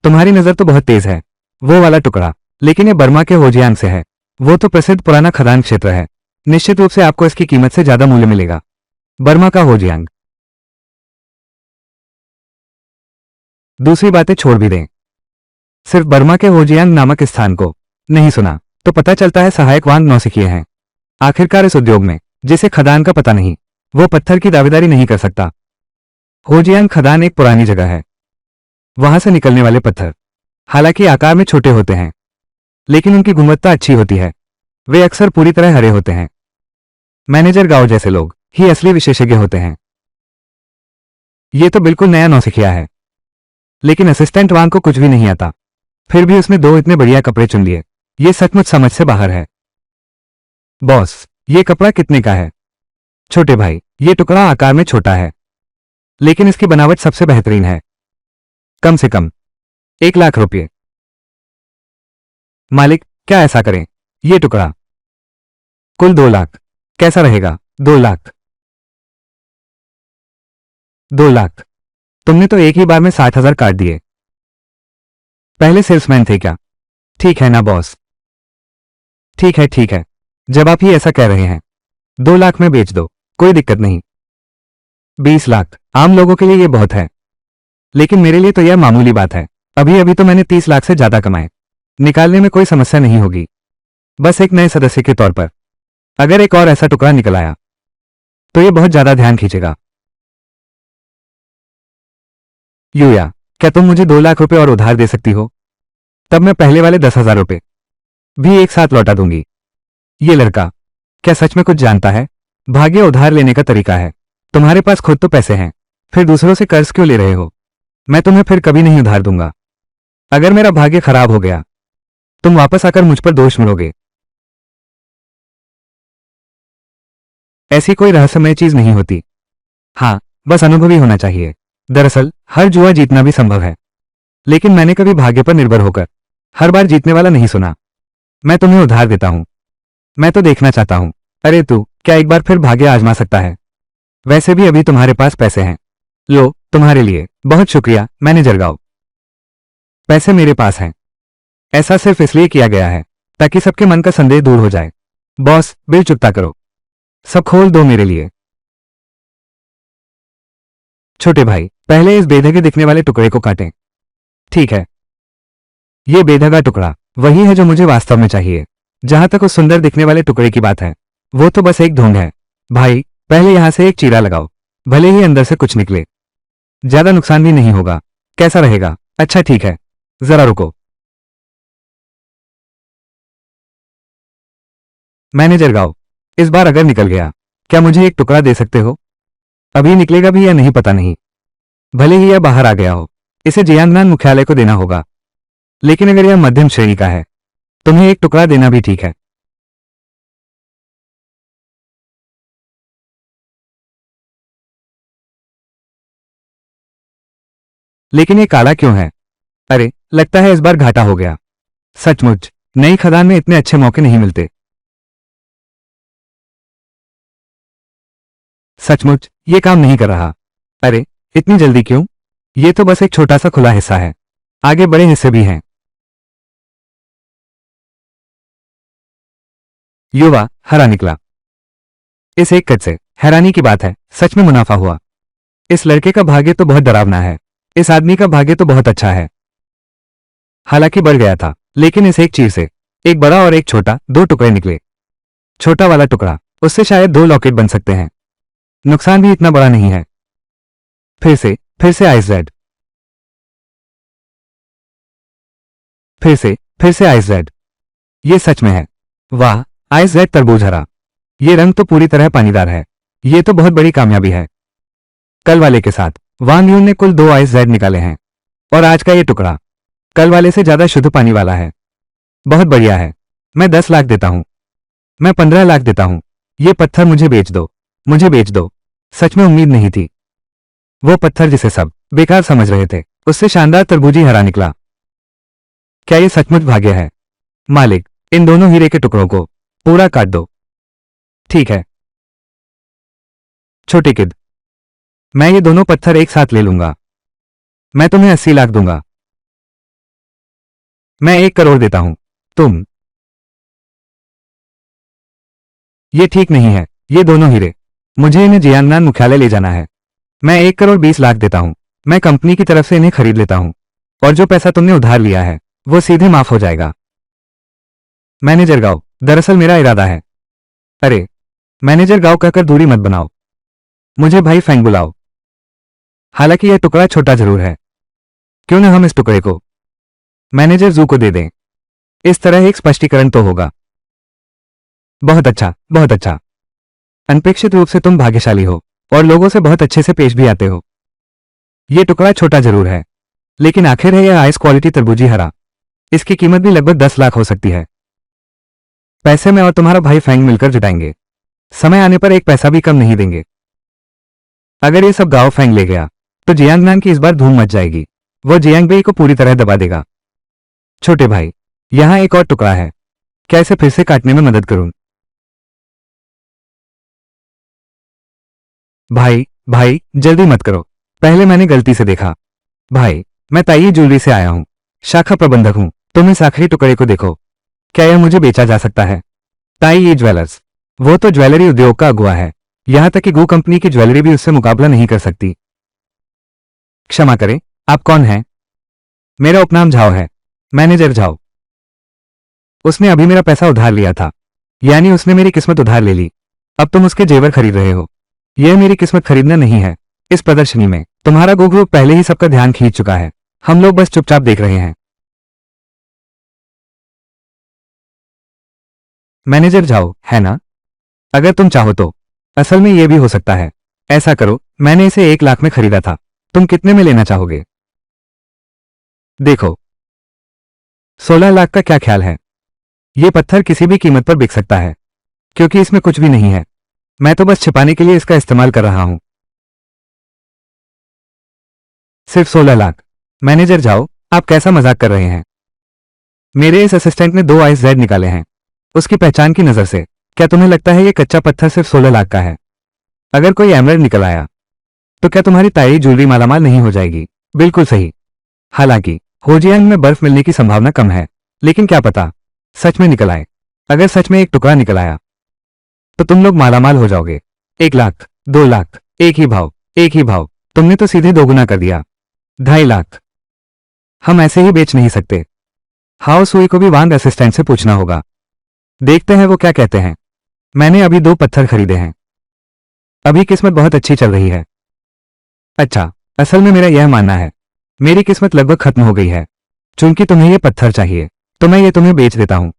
तुम्हारी नजर तो बहुत तेज है। वो वाला टुकड़ा, लेकिन ये बर्मा के होजियांग से है। वो तो प्रसिद्ध पुराना खदान क्षेत्र है। निश्चित रूप से आपको इसकी कीमत से ज्यादा मूल्य मिलेगा। बर्मा का होजियांग। दूसरी बातें छोड़ भी दें, सिर्फ बर्मा के होजियांग नामक स्थान को नहीं सुना तो पता चलता है सहायक वांग नौसिखिए हैं। आखिरकार इस उद्योग में जिसे खदान का पता नहीं, वो पत्थर की दावेदारी नहीं कर सकता। होजियांग खदान एक पुरानी जगह है। वहां से निकलने वाले पत्थर हालांकि आकार में छोटे होते हैं, लेकिन उनकी गुणवत्ता अच्छी होती है। वे अक्सर पूरी तरह हरे होते हैं। मैनेजर गांव जैसे लोग ही असली विशेषज्ञ होते हैं। ये तो बिल्कुल नया नौसिखिया है, लेकिन असिस्टेंट वांग को कुछ भी नहीं आता। फिर भी उसने 2 इतने बढ़िया कपड़े चुन लिए। ये सचमुच समझ से बाहर है। बॉस, ये कपड़ा कितने का है? छोटे भाई, ये टुकड़ा आकार में छोटा है, लेकिन इसकी बनावट सबसे बेहतरीन है। कम से कम 1 लाख रुपये। मालिक, क्या ऐसा करें? ये टुकड़ा कुल 2 लाख। कैसा रहेगा? 2 लाख। 2 लाख। तुमने तो एक ही बार में 60,000 काट दिए। पहले सेल्समैन थे क्या? ठीक है ना बॉस? ठीक है। जब आप ही ऐसा कह रहे हैं, 2 लाख में बेच दो, कोई दिक्कत नहीं। 20 लाख आम लोगों के लिए ये बहुत है, लेकिन मेरे लिए तो यह मामूली बात है। अभी अभी तो मैंने 30 लाख से ज्यादा कमाए। निकालने में कोई समस्या नहीं होगी, बस एक नए सदस्य के तौर पर। अगर एक और ऐसा टुकड़ा निकल आया तो ये बहुत ज्यादा ध्यान खींचेगा। यूया, क्या तुम मुझे 2 लाख रुपए और उधार दे सकती हो? तब मैं पहले वाले 10,000 रुपए भी एक साथ लौटा दूंगी। ये लड़का क्या सच में कुछ जानता है? भाग्य उधार लेने का तरीका है। तुम्हारे पास खुद तो पैसे हैं, फिर दूसरों से कर्ज क्यों ले रहे हो? मैं तुम्हें फिर कभी नहीं उधार दूंगा। अगर मेरा भाग्य खराब हो गया, तुम वापस आकर मुझ पर दोष मिलोगे। ऐसी कोई रहस्यमय चीज नहीं होती। हाँ, बस अनुभवी होना चाहिए। दरअसल हर जुआ जीतना भी संभव है, लेकिन मैंने कभी भाग्य पर निर्भर होकर हर बार जीतने वाला नहीं सुना। मैं तुम्हें उधार देता हूं। मैं तो देखना चाहता हूं। अरे तू क्या एक बार फिर भाग्य आजमा सकता है? वैसे भी अभी तुम्हारे पास पैसे हैं। लो, तुम्हारे लिए। बहुत शुक्रिया मैनेजर गाओ। पैसे मेरे पास हैं। ऐसा सिर्फ इसलिए किया गया है ताकि सबके मन का संदेह दूर हो जाए। बॉस, बिल चुकता करो। सब खोल दो मेरे लिए। छोटे भाई, पहले इस बेधगे दिखने वाले टुकड़े को काटें। ठीक है। ये बेधगा टुकड़ा वही है जो मुझे वास्तव में चाहिए। जहां तक उस सुंदर दिखने वाले टुकड़े की बात है, वो तो बस एक ढोंग है। भाई, पहले यहां से एक चीरा लगाओ, भले ही अंदर से कुछ निकले। ज्यादा नुकसान भी नहीं होगा। कैसा रहेगा? अच्छा ठीक है, जरा रुको। मैनेजर गाओ, इस बार अगर निकल गया, क्या मुझे एक टुकड़ा दे सकते हो? अभी निकलेगा भी या नहीं पता नहीं। भले ही यह बाहर आ गया हो, इसे जियांगनान मुख्यालय को देना होगा। लेकिन अगर यह मध्यम श्रेणी का है, तुम्हें एक टुकड़ा देना भी ठीक है। लेकिन ये काला क्यों है? अरे, लगता है इस बार घाटा हो गया। सचमुच, नई खदान में इतने अच्छे मौके नहीं मिलते। सचमुच, ये काम नहीं कर रहा। अरे, इतनी जल्दी क्यों? ये तो बस एक छोटा सा खुला हिस्सा है, आगे बड़े हिस्से भी हैं। युवा हरा निकला। इस एक कट से हैरानी की बात है, सच में मुनाफा हुआ। इस लड़के का भाग्य तो बहुत डरावना है। इस आदमी का भाग्य तो बहुत अच्छा है। हालांकि बढ़ गया था, लेकिन इस एक चीज से एक बड़ा और एक छोटा, 2 टुकड़े निकले। छोटा वाला टुकड़ा, उससे शायद 2 लॉकेट बन सकते हैं। नुकसान भी इतना बड़ा नहीं है। फिर से आइस जेड। फिर से आइस जेड। ये सच में है। वाह, आइस जेड तरबूज हरा। ये रंग तो पूरी तरह पानीदार है। ये तो बहुत बड़ी कामयाबी है। कल वाले के साथ वांग यून ने कुल 2 आइस जेड निकाले हैं, और आज का ये टुकड़ा कल वाले से ज्यादा शुद्ध पानी वाला है। बहुत बढ़िया है। मैं 10 लाख देता हूं। मैं 15 लाख देता हूं। ये पत्थर मुझे बेच दो। मुझे बेच दो। सच में उम्मीद नहीं थी। वो पत्थर जिसे सब बेकार समझ रहे थे, उससे शानदार तरबूजी हरा निकला। क्या ये सचमुच भाग्य है? मालिक, इन दोनों हीरे के टुकड़ों को पूरा काट दो। ठीक है। छोटे किड, मैं ये दोनों पत्थर एक साथ ले लूंगा। मैं तुम्हें 80 लाख दूंगा। मैं 1 करोड़ देता हूं। तुम। ये ठीक नहीं है। ये दोनों हीरे, मुझे इन्हें जियांगनान मुख्यालय ले जाना है। मैं 1 करोड़ 20 लाख देता हूं। मैं कंपनी की तरफ से इन्हें खरीद लेता हूं, और जो पैसा तुमने उधार लिया है वो सीधे माफ हो जाएगा। मैनेजर गाओ, दरअसल मेरा इरादा है। अरे, मैनेजर गाओ कहकर दूरी मत बनाओ। मुझे भाई फैंग बुलाओ। हालांकि यह टुकड़ा छोटा जरूर है, क्यों न हम इस टुकड़े को मैनेजर जू को दे दें। इस तरह एक स्पष्टीकरण तो होगा। बहुत अच्छा, बहुत अच्छा। अनपेक्षित रूप से तुम भाग्यशाली हो और लोगों से बहुत अच्छे से पेश भी आते हो। ये टुकड़ा छोटा जरूर है, लेकिन आखिर है यह आइस क्वालिटी तरबूजी हरा। इसकी कीमत भी लगभग 10 लाख हो सकती है। पैसे में और तुम्हारा भाई फैंग मिलकर जुटाएंगे। समय आने पर एक पैसा भी कम नहीं देंगे। अगर ये सब गांव फेंग ले गया तो जियांगनान की इस बार धूम मच जाएगी। वो जियांगबेई को पूरी तरह दबा देगा। छोटे भाई, यहां एक और टुकड़ा है, क्या इसे फिर से काटने में मदद करूं? भाई भाई जल्दी मत करो, पहले मैंने गलती से देखा। भाई, मैं ताई ज्वेलरी से आया हूं, शाखा प्रबंधक हूं। तुम इस आखिरी टुकड़े को देखो, क्या यह मुझे बेचा जा सकता है? ताई ज्वेलर्स, वो तो ज्वेलरी उद्योग का अगुआ है, यहां तक कि गो कंपनी की ज्वेलरी भी उससे मुकाबला नहीं कर सकती। क्षमा करें, आप कौन हैं? मेरा उपनाम झाओ है, मैनेजर झाओ। उसने अभी मेरा पैसा उधार लिया था, यानी उसने मेरी किस्मत उधार ले ली। अब तुम उसके जेवर खरीद रहे हो। यह मेरी किस्मत खरीदना नहीं है। इस प्रदर्शनी में तुम्हारा गो ग्रुप पहले ही सबका ध्यान खींच चुका है, हम लोग बस चुपचाप देख रहे हैं। मैनेजर झाओ, है ना? अगर तुम चाहो तो असल में यह भी हो सकता है। ऐसा करो, मैंने इसे 1 लाख में खरीदा था, तुम कितने में लेना चाहोगे? देखो, 16 लाख का क्या ख्याल है? यह पत्थर किसी भी कीमत पर बिक सकता है, क्योंकि इसमें कुछ भी नहीं है। मैं तो बस छिपाने के लिए इसका इस्तेमाल कर रहा हूं। सिर्फ 16 लाख? मैनेजर जाओ, आप कैसा मजाक कर रहे हैं? मेरे इस असिस्टेंट ने 2 IZ निकाले हैं, उसकी पहचान की नजर से। क्या तुम्हें लगता है यह कच्चा पत्थर सिर्फ 16 लाख का है? अगर कोई एमरल्ड निकल आया तो क्या तुम्हारी ताई ज्वेलरी मालामाल नहीं हो जाएगी? बिल्कुल सही। हालांकि होजियांग में बर्फ मिलने की संभावना कम है, लेकिन क्या पता सच में निकल आए। अगर सच में एक टुकड़ा निकल आया तो तुम लोग मालामाल हो जाओगे। 1 लाख, 2 लाख, एक ही भाव, एक ही भाव। तुमने तो सीधे दोगुना कर दिया। 2.5 लाख। हम ऐसे ही बेच नहीं सकते। हाओ सुई को भी वांग असिस्टेंट से पूछना होगा। देखते हैं वो क्या कहते हैं। मैंने अभी 2 पत्थर खरीदे हैं, अभी किस्मत बहुत अच्छी चल रही है। अच्छा, असल में मेरा यह मानना है, मेरी किस्मत लगभग खत्म हो गई है। चूंकि तुम्हें ये पत्थर चाहिए तो मैं ये तुम्हें बेच देता हूं।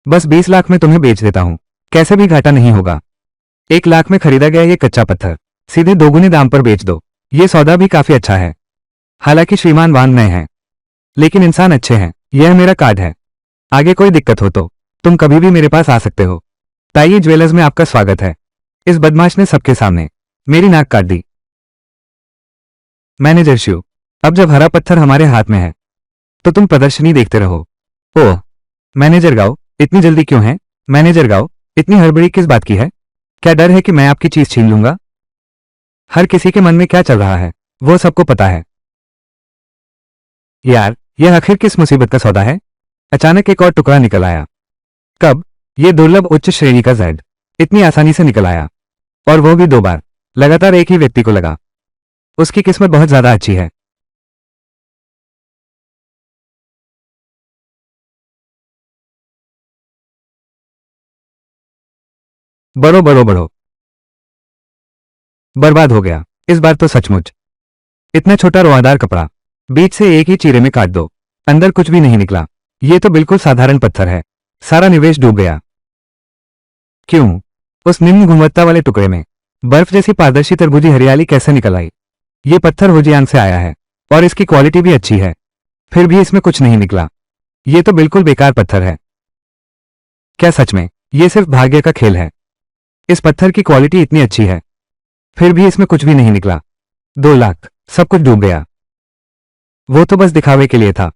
बस 20 लाख में तुम्हें बेच देता हूं, कैसे भी घाटा नहीं होगा। 1 लाख में खरीदा गया ये कच्चा पत्थर सीधे दोगुने दाम पर बेच दो। ये सौदा भी काफी अच्छा है। हालांकि श्रीमान वांग नए हैं, लेकिन इंसान अच्छे हैं। यह मेरा कार्ड है, आगे कोई दिक्कत हो तो तुम कभी भी मेरे पास आ सकते हो। ताई ज्वेलर्स में आपका स्वागत है। इस बदमाश ने सबके सामने मेरी नाक काट दी। मैनेजर शिव, अब जब हरा पत्थर हमारे हाथ में है तो तुम प्रदर्शनी देखते रहो। ओह, मैनेजर गाओ, इतनी जल्दी क्यों है? मैनेजर गाओ, इतनी हड़बड़ी किस बात की है? क्या डर है कि मैं आपकी चीज छीन लूंगा? हर किसी के मन में क्या चल रहा है वो सबको पता है। यार, यह आखिर किस मुसीबत का सौदा है? अचानक एक और टुकड़ा निकल आया। कब? यह दुर्लभ उच्च श्रेणी का जेड इतनी आसानी से निकल आया, और वो भी 2 बार लगातार एक ही व्यक्ति को लगा। उसकी किस्मत बहुत ज्यादा अच्छी है। बढ़ो बढ़ो बढ़ो। बर्बाद हो गया इस बार तो सचमुच। इतना छोटा रोआदार कपड़ा बीच से एक ही चीरे में काट दो, अंदर कुछ भी नहीं निकला। ये तो बिल्कुल साधारण पत्थर है, सारा निवेश डूब गया। क्यों? उस निम्न गुणवत्ता वाले टुकड़े में बर्फ जैसी पारदर्शी तरबूजी हरियाली कैसे निकल आई? ये पत्थर होजियांग से आया है और इसकी क्वालिटी भी अच्छी है, फिर भी इसमें कुछ नहीं निकला। ये तो बिल्कुल बेकार पत्थर है। क्या सच में ये सिर्फ भाग्य का खेल है? इस पत्थर की क्वालिटी इतनी अच्छी है, फिर भी इसमें कुछ भी नहीं निकला। 2 लाख, सब कुछ डूब गया। वो तो बस दिखावे के लिए था,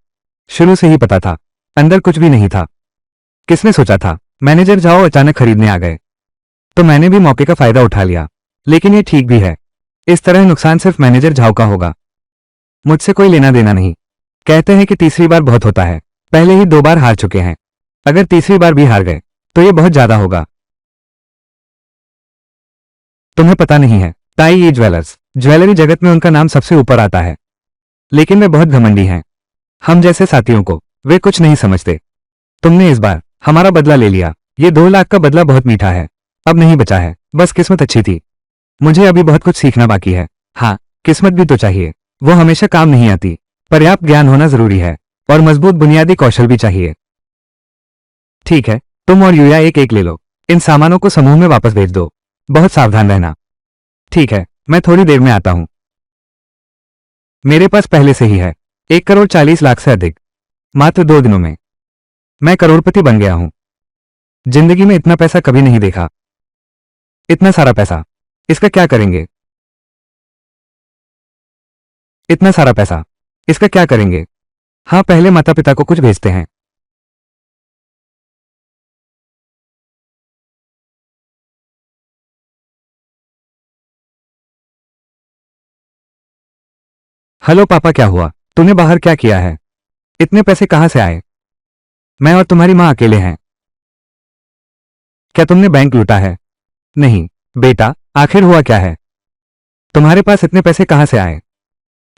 शुरू से ही पता था अंदर कुछ भी नहीं था। किसने सोचा था मैनेजर जाओ अचानक खरीदने आ गए? तो मैंने भी मौके का फायदा उठा लिया, लेकिन ये ठीक भी है। इस तरह नुकसान सिर्फ मैनेजर झाओ का होगा, मुझसे कोई लेना देना नहीं। कहते हैं कि तीसरी बार बहुत होता है, पहले ही 2 बार हार चुके हैं, अगर तीसरी बार भी हार गए तो ये बहुत ज्यादा होगा। तुम्हें पता नहीं है, ताई ये ज्वेलर्स ज्वेलरी जगत में उनका नाम सबसे ऊपर आता है, लेकिन वे बहुत घमंडी हैं। हम जैसे साथियों को वे कुछ नहीं समझते। तुमने इस बार हमारा बदला ले लिया। ये 2 लाख का बदला बहुत मीठा है, अब नहीं बचा है। बस किस्मत अच्छी थी, मुझे अभी बहुत कुछ सीखना बाकी है। हाँ, किस्मत भी तो चाहिए, वो हमेशा काम नहीं आती। पर्याप्त ज्ञान होना जरूरी है और मजबूत बुनियादी कौशल भी चाहिए। ठीक है, तुम और यूया एक एक ले लो। इन सामानों को समूह में वापस भेज दो, बहुत सावधान रहना। ठीक है, मैं थोड़ी देर में आता हूं। मेरे पास पहले से ही है 1 करोड़ 40 लाख से अधिक। मात्र 2 दिनों में मैं करोड़पति बन गया हूं। जिंदगी में इतना पैसा कभी नहीं देखा। इतना सारा पैसा, इसका क्या करेंगे? इतना सारा पैसा, इसका क्या करेंगे? हाँ, पहले माता पिता को कुछ भेजते हैं। हेलो पापा, क्या हुआ? तूने बाहर क्या किया है? इतने पैसे कहां से आए? मैं और तुम्हारी माँ अकेले हैं। क्या तुमने बैंक लूटा है? नहीं बेटा, आखिर हुआ क्या है? तुम्हारे पास इतने पैसे कहां से आए?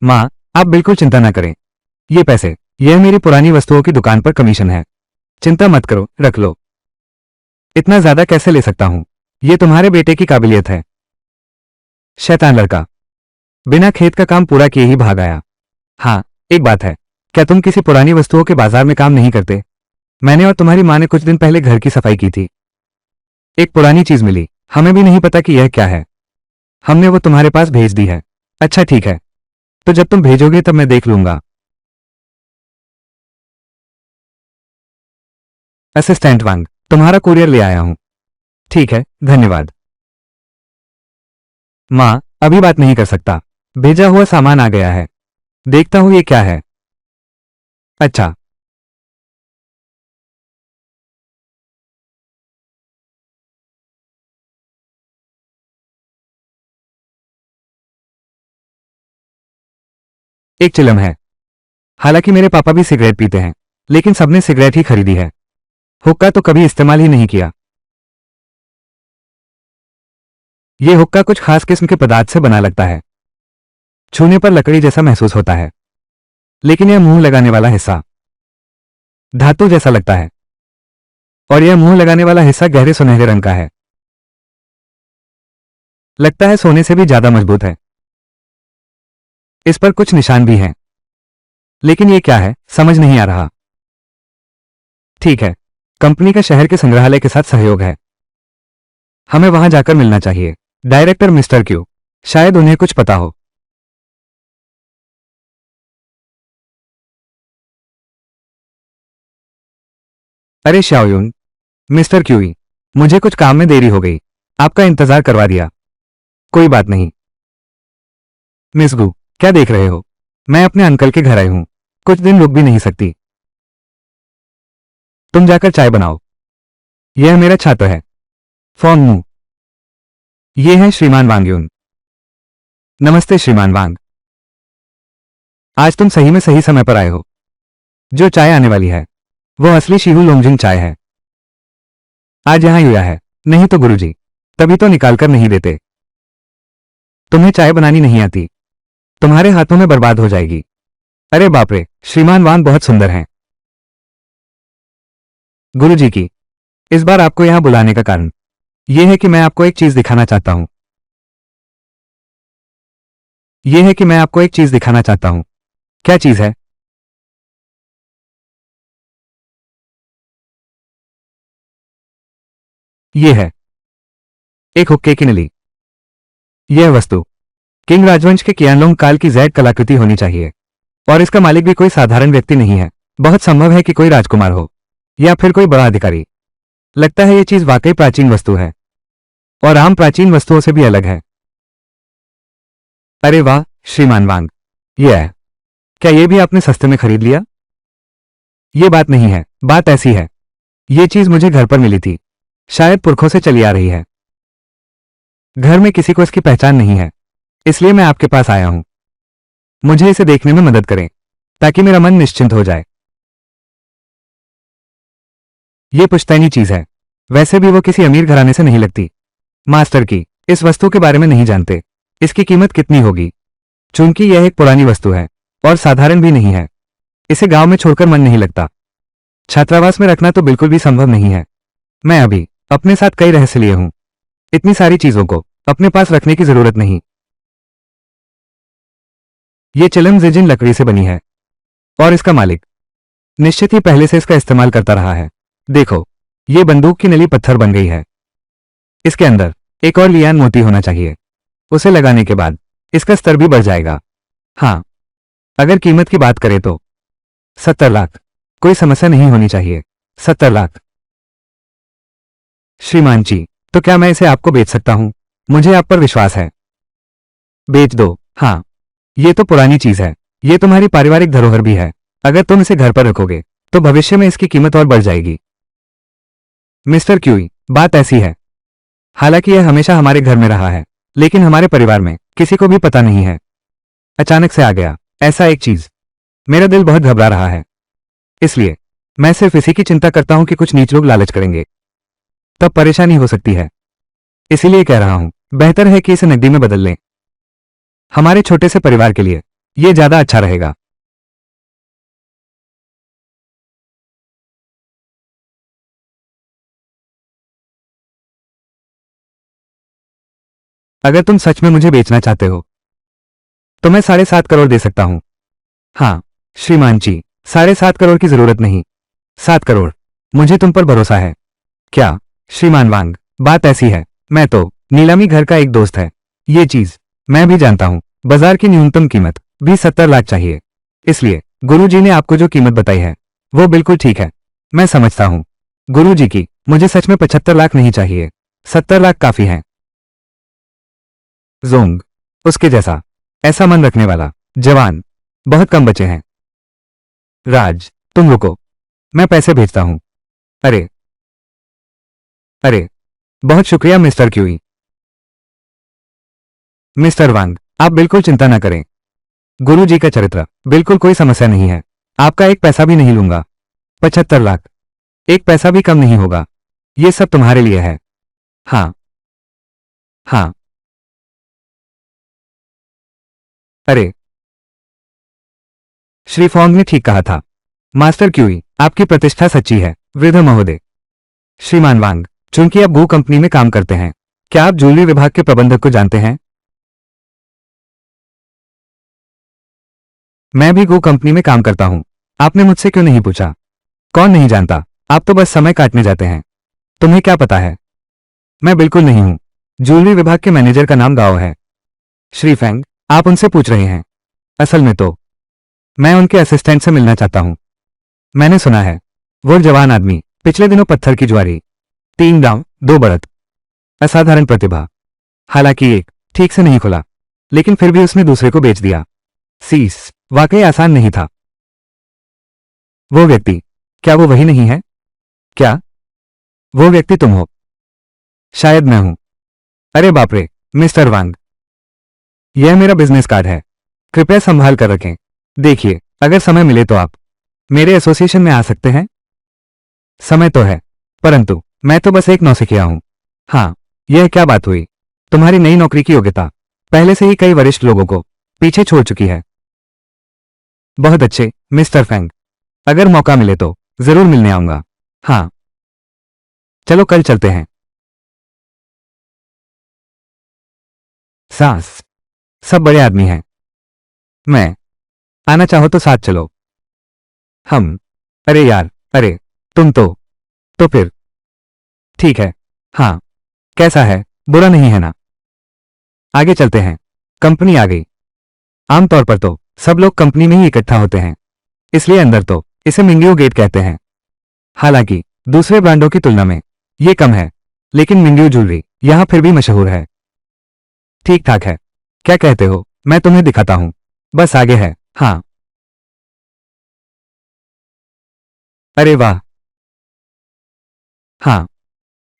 माँ, आप बिल्कुल चिंता ना करें। ये पैसे, यह मेरी पुरानी वस्तुओं की दुकान पर कमीशन है। चिंता मत करो, रख लो। इतना ज्यादा कैसे ले सकता हूं? ये तुम्हारे बेटे की काबिलियत है। शैतान लड़का, बिना खेत का काम पूरा किए ही भाग आया। हाँ, एक बात है, क्या तुम किसी पुरानी वस्तुओं के बाजार में काम नहीं करते? मैंने और तुम्हारी माँ ने कुछ दिन पहले घर की सफाई की थी। एक पुरानी चीज मिली, हमें भी नहीं पता कि यह क्या है। हमने वो तुम्हारे पास भेज दी है। अच्छा ठीक है, तो जब तुम भेजोगे तब मैं देख लूंगा। असिस्टेंट वांग, तुम्हारा कुरियर ले आया हूं। ठीक है, धन्यवाद। माँ, अभी बात नहीं कर सकता। भेजा हुआ सामान आ गया है। देखता हूं ये क्या है। अच्छा, एक चिलम है। हालांकि मेरे पापा भी सिगरेट पीते हैं, लेकिन सबने सिगरेट ही खरीदी है। हुक्का तो कभी इस्तेमाल ही नहीं किया। ये हुक्का कुछ खास किस्म के पदार्थ से बना लगता है। छूने पर लकड़ी जैसा महसूस होता है, लेकिन यह मुंह लगाने वाला हिस्सा धातु जैसा लगता है, और यह मुंह लगाने वाला हिस्सा गहरे सुनहरे रंग का है। लगता है सोने से भी ज्यादा मजबूत है। इस पर कुछ निशान भी हैं, लेकिन ये क्या है समझ नहीं आ रहा। ठीक है, कंपनी का शहर के संग्रहालय के साथ सहयोग है। हमें वहां जाकर मिलना चाहिए। डायरेक्टर मिस्टर क्यू, शायद उन्हें कुछ पता हो। अरे श्याओयुन, मिस्टर क्यूई, मुझे कुछ काम में देरी हो गई। आपका इंतजार करवा दिया। कोई बात नहीं। मिस गू, क्या देख रहे हो? मैं अपने अंकल के घर आई हूं। कुछ दिन रुक भी नहीं सकती। तुम जाकर चाय बनाओ। यह मेरा छात्र है, फोन मू। ये है श्रीमान वांग्यून। नमस्ते श्रीमान वांग। आज तुम सही में सही समय पर आए हो। जो चाय आने वाली है वो असली शिहू लोंगजिंग चाय है। आज यहां युया है, नहीं तो गुरुजी तभी तो निकाल कर नहीं देते। तुम्हें चाय बनानी नहीं आती, तुम्हारे हाथों में बर्बाद हो जाएगी। अरे बाप रे, श्रीमान वांग बहुत सुंदर हैं। गुरुजी की, इस बार आपको यहां बुलाने का कारण यह है कि मैं आपको एक चीज दिखाना चाहता हूं। यह है कि मैं आपको एक चीज दिखाना चाहता हूं। क्या चीज है? यह है एक हुक्के की नली। यह वस्तु किंग राजवंश के कियानलोंग काल की जैड कलाकृति होनी चाहिए, और इसका मालिक भी कोई साधारण व्यक्ति नहीं है। बहुत संभव है कि कोई राजकुमार हो या फिर कोई बड़ा अधिकारी। लगता है यह चीज वाकई प्राचीन वस्तु है, और आम प्राचीन वस्तुओं से भी अलग है। अरे वाह श्रीमान वांग, यह है। क्या यह भी आपने सस्ते में खरीद लिया? यह बात नहीं है, बात ऐसी है, यह चीज मुझे घर पर मिली थी, शायद पुरखों से चली आ रही है। घर में किसी को इसकी पहचान नहीं है, इसलिए मैं आपके पास आया हूं। मुझे इसे देखने में मदद करें ताकि मेरा मन निश्चिंत हो जाए। यह पुश्तैनी चीज है, वैसे भी वो किसी अमीर घराने से नहीं लगती। मास्टर की, इस वस्तु के बारे में नहीं जानते। इसकी कीमत कितनी होगी? चूंकि यह एक पुरानी वस्तु है और साधारण भी नहीं है, इसे गांव में छोड़कर मन नहीं लगता। छात्रावास में रखना तो बिल्कुल भी संभव नहीं है। मैं अभी अपने साथ कई रहस्य लिए हूं। इतनी सारी चीजों को अपने पास रखने की जरूरत नहीं। ये चिलम जिजिन लकड़ी से बनी है, और इसका मालिक निश्चित ही पहले से इसका इस्तेमाल करता रहा है। देखो, ये बंदूक की नली पत्थर बन गई है। इसके अंदर एक और लियान मोती होना चाहिए। उसे लगाने के बाद इसका स्तर भी बढ़ जाएगा। हाँ, अगर कीमत की बात करें तो 70 लाख। कोई समस्या नहीं होनी चाहिए। 70 लाख। श्रीमान जी, तो क्या मैं इसे आपको बेच सकता हूं? मुझे आप पर विश्वास है। बेच दो। हाँ, ये तो पुरानी चीज है। ये तुम्हारी पारिवारिक धरोहर भी है। अगर तुम इसे घर पर रखोगे तो भविष्य में इसकी कीमत और बढ़ जाएगी। मिस्टर क्यूई, बात ऐसी है। हालांकि यह हमेशा हमारे घर में रहा है, लेकिन हमारे परिवार में किसी को भी पता नहीं है। अचानक से आ गया ऐसा एक चीज। मेरा दिल बहुत घबरा रहा है। इसलिए मैं सिर्फ इसी की चिंता करता हूं कि कुछ नीच लोग लालच करेंगे, तब परेशानी हो सकती है। इसीलिए कह रहा हूं, बेहतर है कि इसे नकदी में बदल लें। हमारे छोटे से परिवार के लिए यह ज्यादा अच्छा रहेगा। अगर तुम सच में मुझे बेचना चाहते हो तो मैं 7.5 करोड़ दे सकता हूं। हाँ श्रीमान जी, 7.5 करोड़ की जरूरत नहीं, 7 करोड़। मुझे तुम पर भरोसा है। क्या श्रीमान वांग, बात ऐसी है, मैं तो नीलामी घर का एक दोस्त है। ये चीज मैं भी जानता हूं। बाजार की न्यूनतम कीमत भी 70 लाख चाहिए। इसलिए गुरुजी ने आपको जो कीमत बताई है वो बिल्कुल ठीक है। मैं समझता हूं गुरुजी की, मुझे सच में 75 लाख नहीं चाहिए, 70 लाख काफी है। जोंग, उसके जैसा ऐसा मन रखने वाला जवान बहुत कम बचे हैं। राज, तुम रुको, मैं पैसे भेजता हूं। अरे अरे, बहुत शुक्रिया मिस्टर क्यूई। मिस्टर वांग, आप बिल्कुल चिंता न करें। गुरुजी का चरित्र बिल्कुल कोई समस्या नहीं है। आपका एक पैसा भी नहीं लूंगा। 75 लाख, एक पैसा भी कम नहीं होगा। ये सब तुम्हारे लिए है। हाँ हाँ। अरे, श्री फोंग ने ठीक कहा था। मास्टर क्यूई, आपकी प्रतिष्ठा सच्ची है। वृद्ध महोदय। श्रीमान वांग, चूंकि आप गू कंपनी में काम करते हैं, क्या आप ज्वेलरी विभाग के प्रबंधक को जानते हैं? मैं भी गू कंपनी में काम करता हूं। आपने मुझसे क्यों नहीं पूछा? कौन नहीं जानता, आप तो बस समय काटने जाते हैं। तुम्हें क्या पता है? मैं बिल्कुल नहीं हूं। ज्वेलरी विभाग के मैनेजर का नाम गाओ है। श्री फैंग, आप उनसे पूछ रहे हैं? असल में तो मैं उनके असिस्टेंट से मिलना चाहता हूं। मैंने सुना है वो जवान आदमी पिछले दिनों पत्थर की ज्वारी, 3 दांव 2 बढ़त, असाधारण प्रतिभा। हालांकि एक ठीक से नहीं खुला, लेकिन फिर भी उसने दूसरे को बेच दिया। सीस, वाकई आसान नहीं था। वो व्यक्ति, क्या वो वही नहीं है? क्या वो व्यक्ति तुम हो? शायद मैं हूं। अरे बाप रे, मिस्टर वांग, यह मेरा बिजनेस कार्ड है। कृपया संभाल कर रखें। देखिए, अगर समय मिले तो आप मेरे एसोसिएशन में आ सकते हैं। समय तो है, परंतु मैं तो बस एक नौसिखिया हूं। हाँ, यह क्या बात हुई? तुम्हारी नई नौकरी की योग्यता पहले से ही कई वरिष्ठ लोगों को पीछे छोड़ चुकी है। बहुत अच्छे मिस्टर फैंग, अगर मौका मिले तो जरूर मिलने आऊंगा। हाँ, चलो कल चलते हैं। सास, सब बड़े आदमी हैं। मैं आना चाहो तो साथ चलो। हम, अरे यार, अरे, तुम तो फिर ठीक है। हाँ, कैसा है? बुरा नहीं है ना? आगे चलते हैं। कंपनी आ गई। आमतौर पर तो सब लोग कंपनी में ही इकट्ठा होते हैं, इसलिए अंदर तो इसे मिंगियो गेट कहते हैं। हालांकि दूसरे ब्रांडों की तुलना में ये कम है, लेकिन मिंगियो ज्वेलरी यहां फिर भी मशहूर है। ठीक ठाक है। क्या कहते हो? मैं तुम्हें दिखाता हूं। बस आगे है। हाँ। अरे वाह। हाँ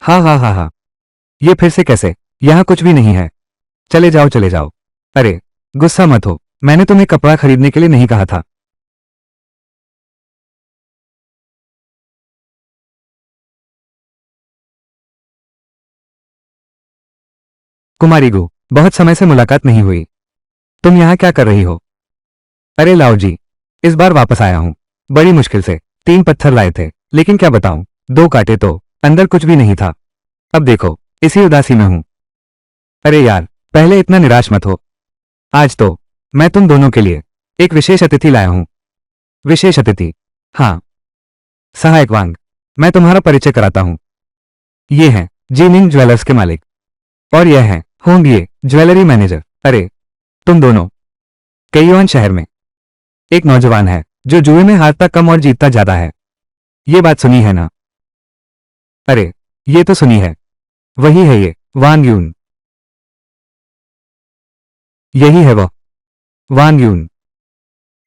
हाँ हाँ हाँ हाँ। ये फिर से कैसे? यहां कुछ भी नहीं है। चले जाओ चले जाओ। अरे, गुस्सा मत हो, मैंने तुम्हें कपड़ा खरीदने के लिए नहीं कहा था। कुमारी गु, बहुत समय से मुलाकात नहीं हुई। तुम यहां क्या कर रही हो? अरे लाओ जी, इस बार वापस आया हूं। बड़ी मुश्किल से 3 पत्थर लाए थे, लेकिन क्या बताऊं, 2 काटे तो अंदर कुछ भी नहीं था। अब देखो, इसी उदासी में हूं। अरे यार, पहले इतना निराश मत हो। आज तो मैं तुम दोनों के लिए एक विशेष अतिथि लाया हूं। विशेष अतिथि? हाँ, सहायक वांग, मैं तुम्हारा परिचय कराता हूं। ये हैं जीनिंग ज्वेलर्स के मालिक, और यह हैं होंगे ज्वेलरी मैनेजर। अरे, तुम दोनों। कईयुआन शहर में एक नौजवान है जो जुए में हारता कम और जीतता ज्यादा है। ये बात सुनी है ना? अरे, ये तो सुनी है। वही है ये वांग यून। यही है वो वांग यून।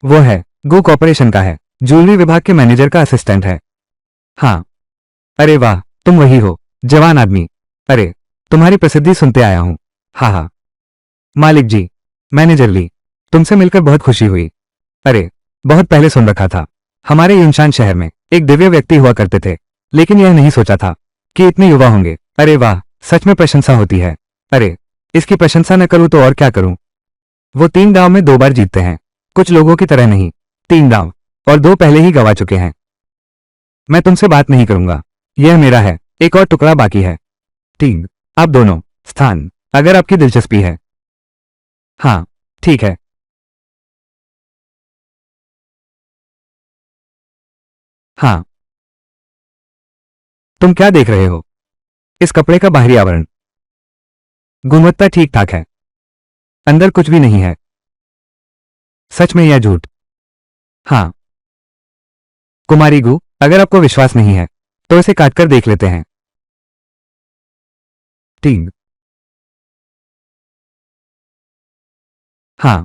वो है गो कॉर्पोरेशन का है, ज्वेलरी विभाग के मैनेजर का असिस्टेंट है। हाँ। अरे वाह, तुम वही हो जवान आदमी। अरे, तुम्हारी प्रसिद्धि सुनते आया हूं। हाँ हाँ। मालिक जी, मैनेजर ली, तुमसे मिलकर बहुत खुशी हुई। अरे, बहुत पहले सुन रखा था। हमारे यूनशान शहर में एक दिव्य व्यक्ति हुआ करते थे, लेकिन यह नहीं सोचा था कि इतने युवा होंगे। अरे वाह, सच में प्रशंसा होती है। अरे, इसकी प्रशंसा न करूं तो और क्या करूं। वो 3 दांव में 2 बार जीतते हैं। कुछ लोगों की तरह नहीं, 3 दांव, और 2 पहले ही गवा चुके हैं। मैं तुमसे बात नहीं करूंगा, यह मेरा है, एक और टुकड़ा बाकी है। 3, आप दोनों, स्थान, अगर आपकी दिलचस्पी है। हाँ, ठीक है। हाँ, तुम क्या देख रहे हो? इस कपड़े का बाहरी आवरण, गुणवत्ता ठीक ठाक है, अंदर कुछ भी नहीं है। सच में या झूठ? हाँ। कुमारी गु, अगर आपको विश्वास नहीं है तो इसे काटकर देख लेते हैं। 3, हाँ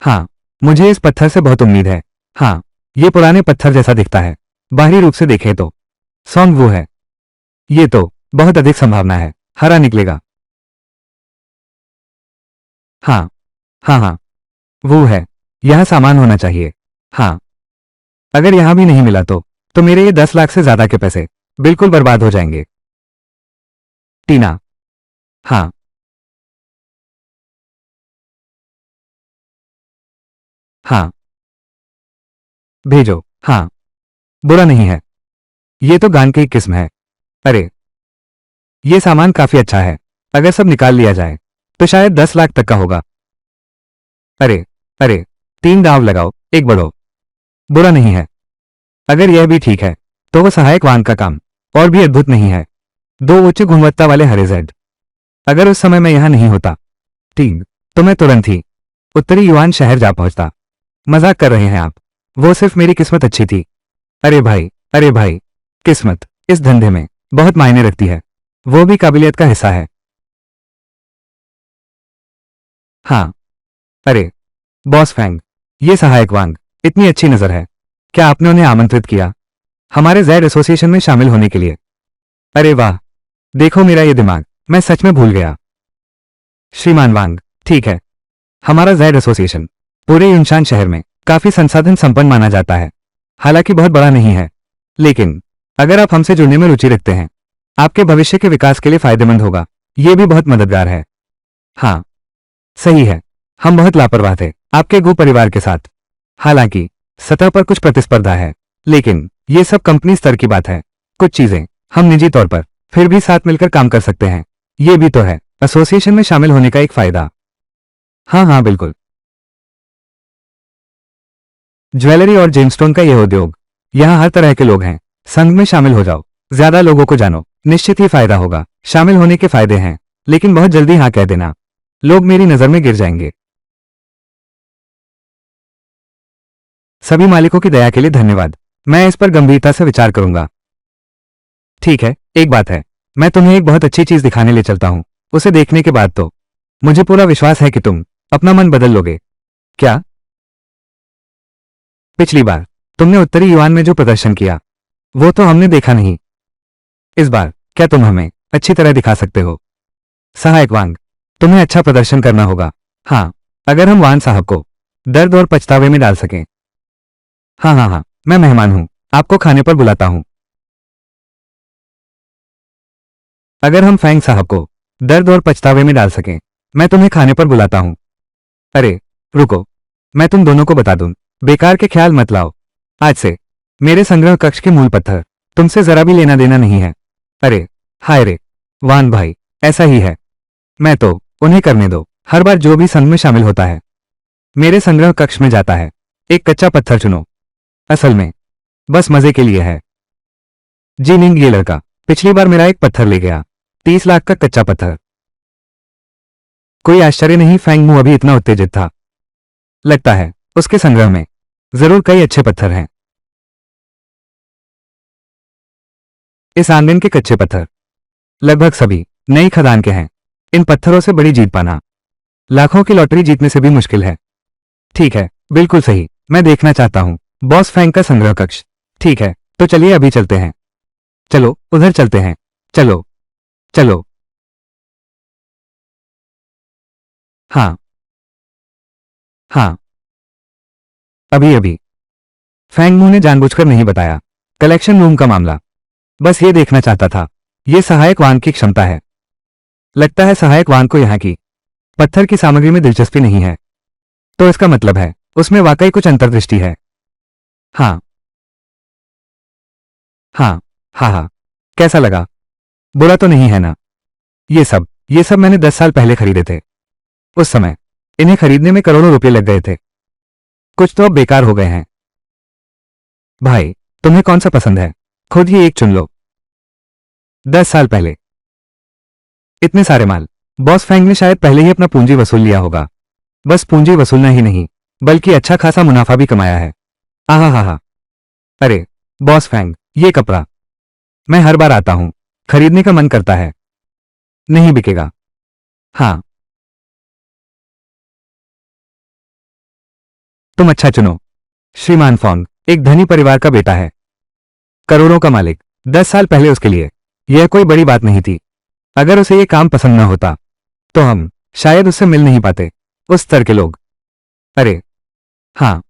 हाँ, मुझे इस पत्थर से बहुत उम्मीद है। हाँ, ये पुराने पत्थर जैसा दिखता है। बाहरी रूप से देखें तो सॉन्ग वो है। ये तो बहुत अधिक संभावना है हरा निकलेगा। हाँ हाँ हाँ, वो है, यह सामान होना चाहिए। हाँ, अगर यहां भी नहीं मिला तो मेरे ये 10 लाख से ज्यादा के पैसे बिल्कुल बर्बाद हो जाएंगे। टीना, हाँ हाँ, भेजो। हाँ, बुरा नहीं है, ये तो गान की एक किस्म है। अरे, ये सामान काफी अच्छा है, अगर सब निकाल लिया जाए तो शायद 10 लाख तक का होगा। अरे अरे, 3 दांव लगाओ, एक बढ़ो। बुरा नहीं है, अगर यह भी ठीक है तो वो सहायक वाहन का काम और भी अद्भुत नहीं है। 2 उच्च गुणवत्ता वाले हरे जेड। अगर उस समय मैं यहां नहीं होता 3, तो मैं तुरंत ही उत्तरी युआन शहर जा पहुंचता। मजाक कर रहे हैं आप? वो सिर्फ मेरी किस्मत अच्छी थी। अरे भाई, किस्मत इस धंधे में बहुत मायने रखती है, वो भी काबिलियत का हिस्सा है। हाँ। अरे, बॉस फैंग, ये सहायक वांग, इतनी अच्छी नजर है। क्या आपने उन्हें आमंत्रित किया हमारे जैड एसोसिएशन में शामिल होने के लिए? अरे वाह, देखो मेरा ये दिमाग, मैं सच में भूल गया। श्रीमान वांग, ठीक है, हमारा जैड एसोसिएशन पूरे यूनशान शहर में काफी संसाधन संपन्न माना जाता है। हालांकि बहुत बड़ा नहीं है, लेकिन अगर आप हमसे जुड़ने में रुचि रखते हैं, आपके भविष्य के विकास के लिए फायदेमंद होगा। ये भी बहुत मददगार है। हाँ, सही है, हम बहुत लापरवाह थे आपके गो परिवार के साथ। हालांकि सतह पर कुछ प्रतिस्पर्धा है, लेकिन ये सब कंपनी स्तर की बात है। कुछ चीजें हम निजी तौर पर फिर भी साथ मिलकर काम कर सकते हैं। ये भी तो है एसोसिएशन में शामिल होने का एक फायदा। हाँ हाँ बिल्कुल। ज्वेलरी और जेमस्टोन का यह उद्योग, यहाँ हर तरह के लोग हैं। संघ में शामिल हो जाओ, ज्यादा लोगों को जानो, निश्चित ही फायदा होगा। शामिल होने के फायदे हैं, लेकिन बहुत जल्दी हाँ कह देना, लोग मेरी नजर में गिर जाएंगे। सभी मालिकों की दया के लिए धन्यवाद, मैं इस पर गंभीरता से विचार करूंगा। ठीक है, एक बात है, मैं तुम्हें एक बहुत अच्छी चीज दिखाने ले चलता हूं। उसे देखने के बाद तो मुझे पूरा विश्वास है कि तुम अपना मन बदल लोगे। क्या? पिछली बार तुमने उत्तरी युआन में जो प्रदर्शन किया वो तो हमने देखा नहीं। इस बार क्या तुम हमें अच्छी तरह दिखा सकते हो? सहायक वांग, तुम्हें अच्छा प्रदर्शन करना होगा। हाँ, अगर हम वान साहब को दर्द और पछतावे में डाल सकें। हाँ हाँ हाँ, मैं मेहमान हूं, आपको खाने पर बुलाता हूं। अगर हम फैंग साहब को दर्द और पछतावे में डाल सकें, मैं तुम्हें खाने पर बुलाता हूं। अरे, रुको, मैं तुम दोनों को बता दूं, बेकार के ख्याल मत लाओ। आज से मेरे संग्रह कक्ष के मूल पत्थर तुमसे जरा भी लेना देना नहीं है। अरे, हाय रे, वान भाई, ऐसा ही है। मैं तो उन्हें करने दो। हर बार जो भी संघ में शामिल होता है मेरे संग्रह कक्ष में जाता है, एक कच्चा पत्थर चुनो। असल में बस मजे के लिए है। जी निंग, ये लड़का पिछली बार मेरा एक पत्थर ले गया, 30 लाख का कच्चा पत्थर। कोई आश्चर्य नहीं फैंग मू अभी इतना उत्तेजित था। लगता है उसके संग्रह में जरूर कई अच्छे पत्थर हैं। इस आंगन के कच्चे पत्थर लगभग सभी नई खदान के हैं। इन पत्थरों से बड़ी जीत पाना लाखों की लॉटरी जीतने से भी मुश्किल है। ठीक है, बिल्कुल सही, मैं देखना चाहता हूँ बॉस फैंग का संग्रह कक्ष। ठीक है, तो चलिए अभी चलते हैं। चलो उधर चलते हैं। चलो चलो। हाँ हाँ, अभी अभी फैंग मुंह ने जानबूझकर नहीं बताया। कलेक्शन रूम का मामला, बस ये देखना चाहता था। ये सहायक वाहन की क्षमता है। लगता है सहायक वाहन को यहाँ की पत्थर की सामग्री में दिलचस्पी नहीं है। तो इसका मतलब है उसमें वाकई कुछ अंतर्दृष्टि है। हाँ हाँ हाँ हाँ, कैसा लगा? बुरा तो नहीं है ना? ये सब मैंने 10 साल पहले खरीदे थे। उस समय इन्हें खरीदने में करोड़ों रुपए लग गए थे। कुछ तो अब बेकार हो गए हैं। भाई, तुम्हें कौन सा पसंद है? खुद ही एक चुन लो। 10 साल पहले इतने सारे माल। बॉस फैंग ने शायद पहले ही अपना पूंजी वसूल लिया होगा। बस पूंजी वसूलना ही नहीं, बल्कि अच्छा खासा मुनाफा भी कमाया है। आहा हा हा। अरे बॉस फैंग, ये कपड़ा मैं हर बार आता हूं, खरीदने का मन करता है। नहीं बिकेगा। हाँ, तुम अच्छा चुनो। श्रीमान फोंग एक धनी परिवार का बेटा है, करोड़ों का मालिक। 10 साल पहले उसके लिए यह कोई बड़ी बात नहीं थी। अगर उसे ये काम पसंद न होता तो हम शायद उससे मिल नहीं पाते। उस स्तर के लोग। अरे हाँ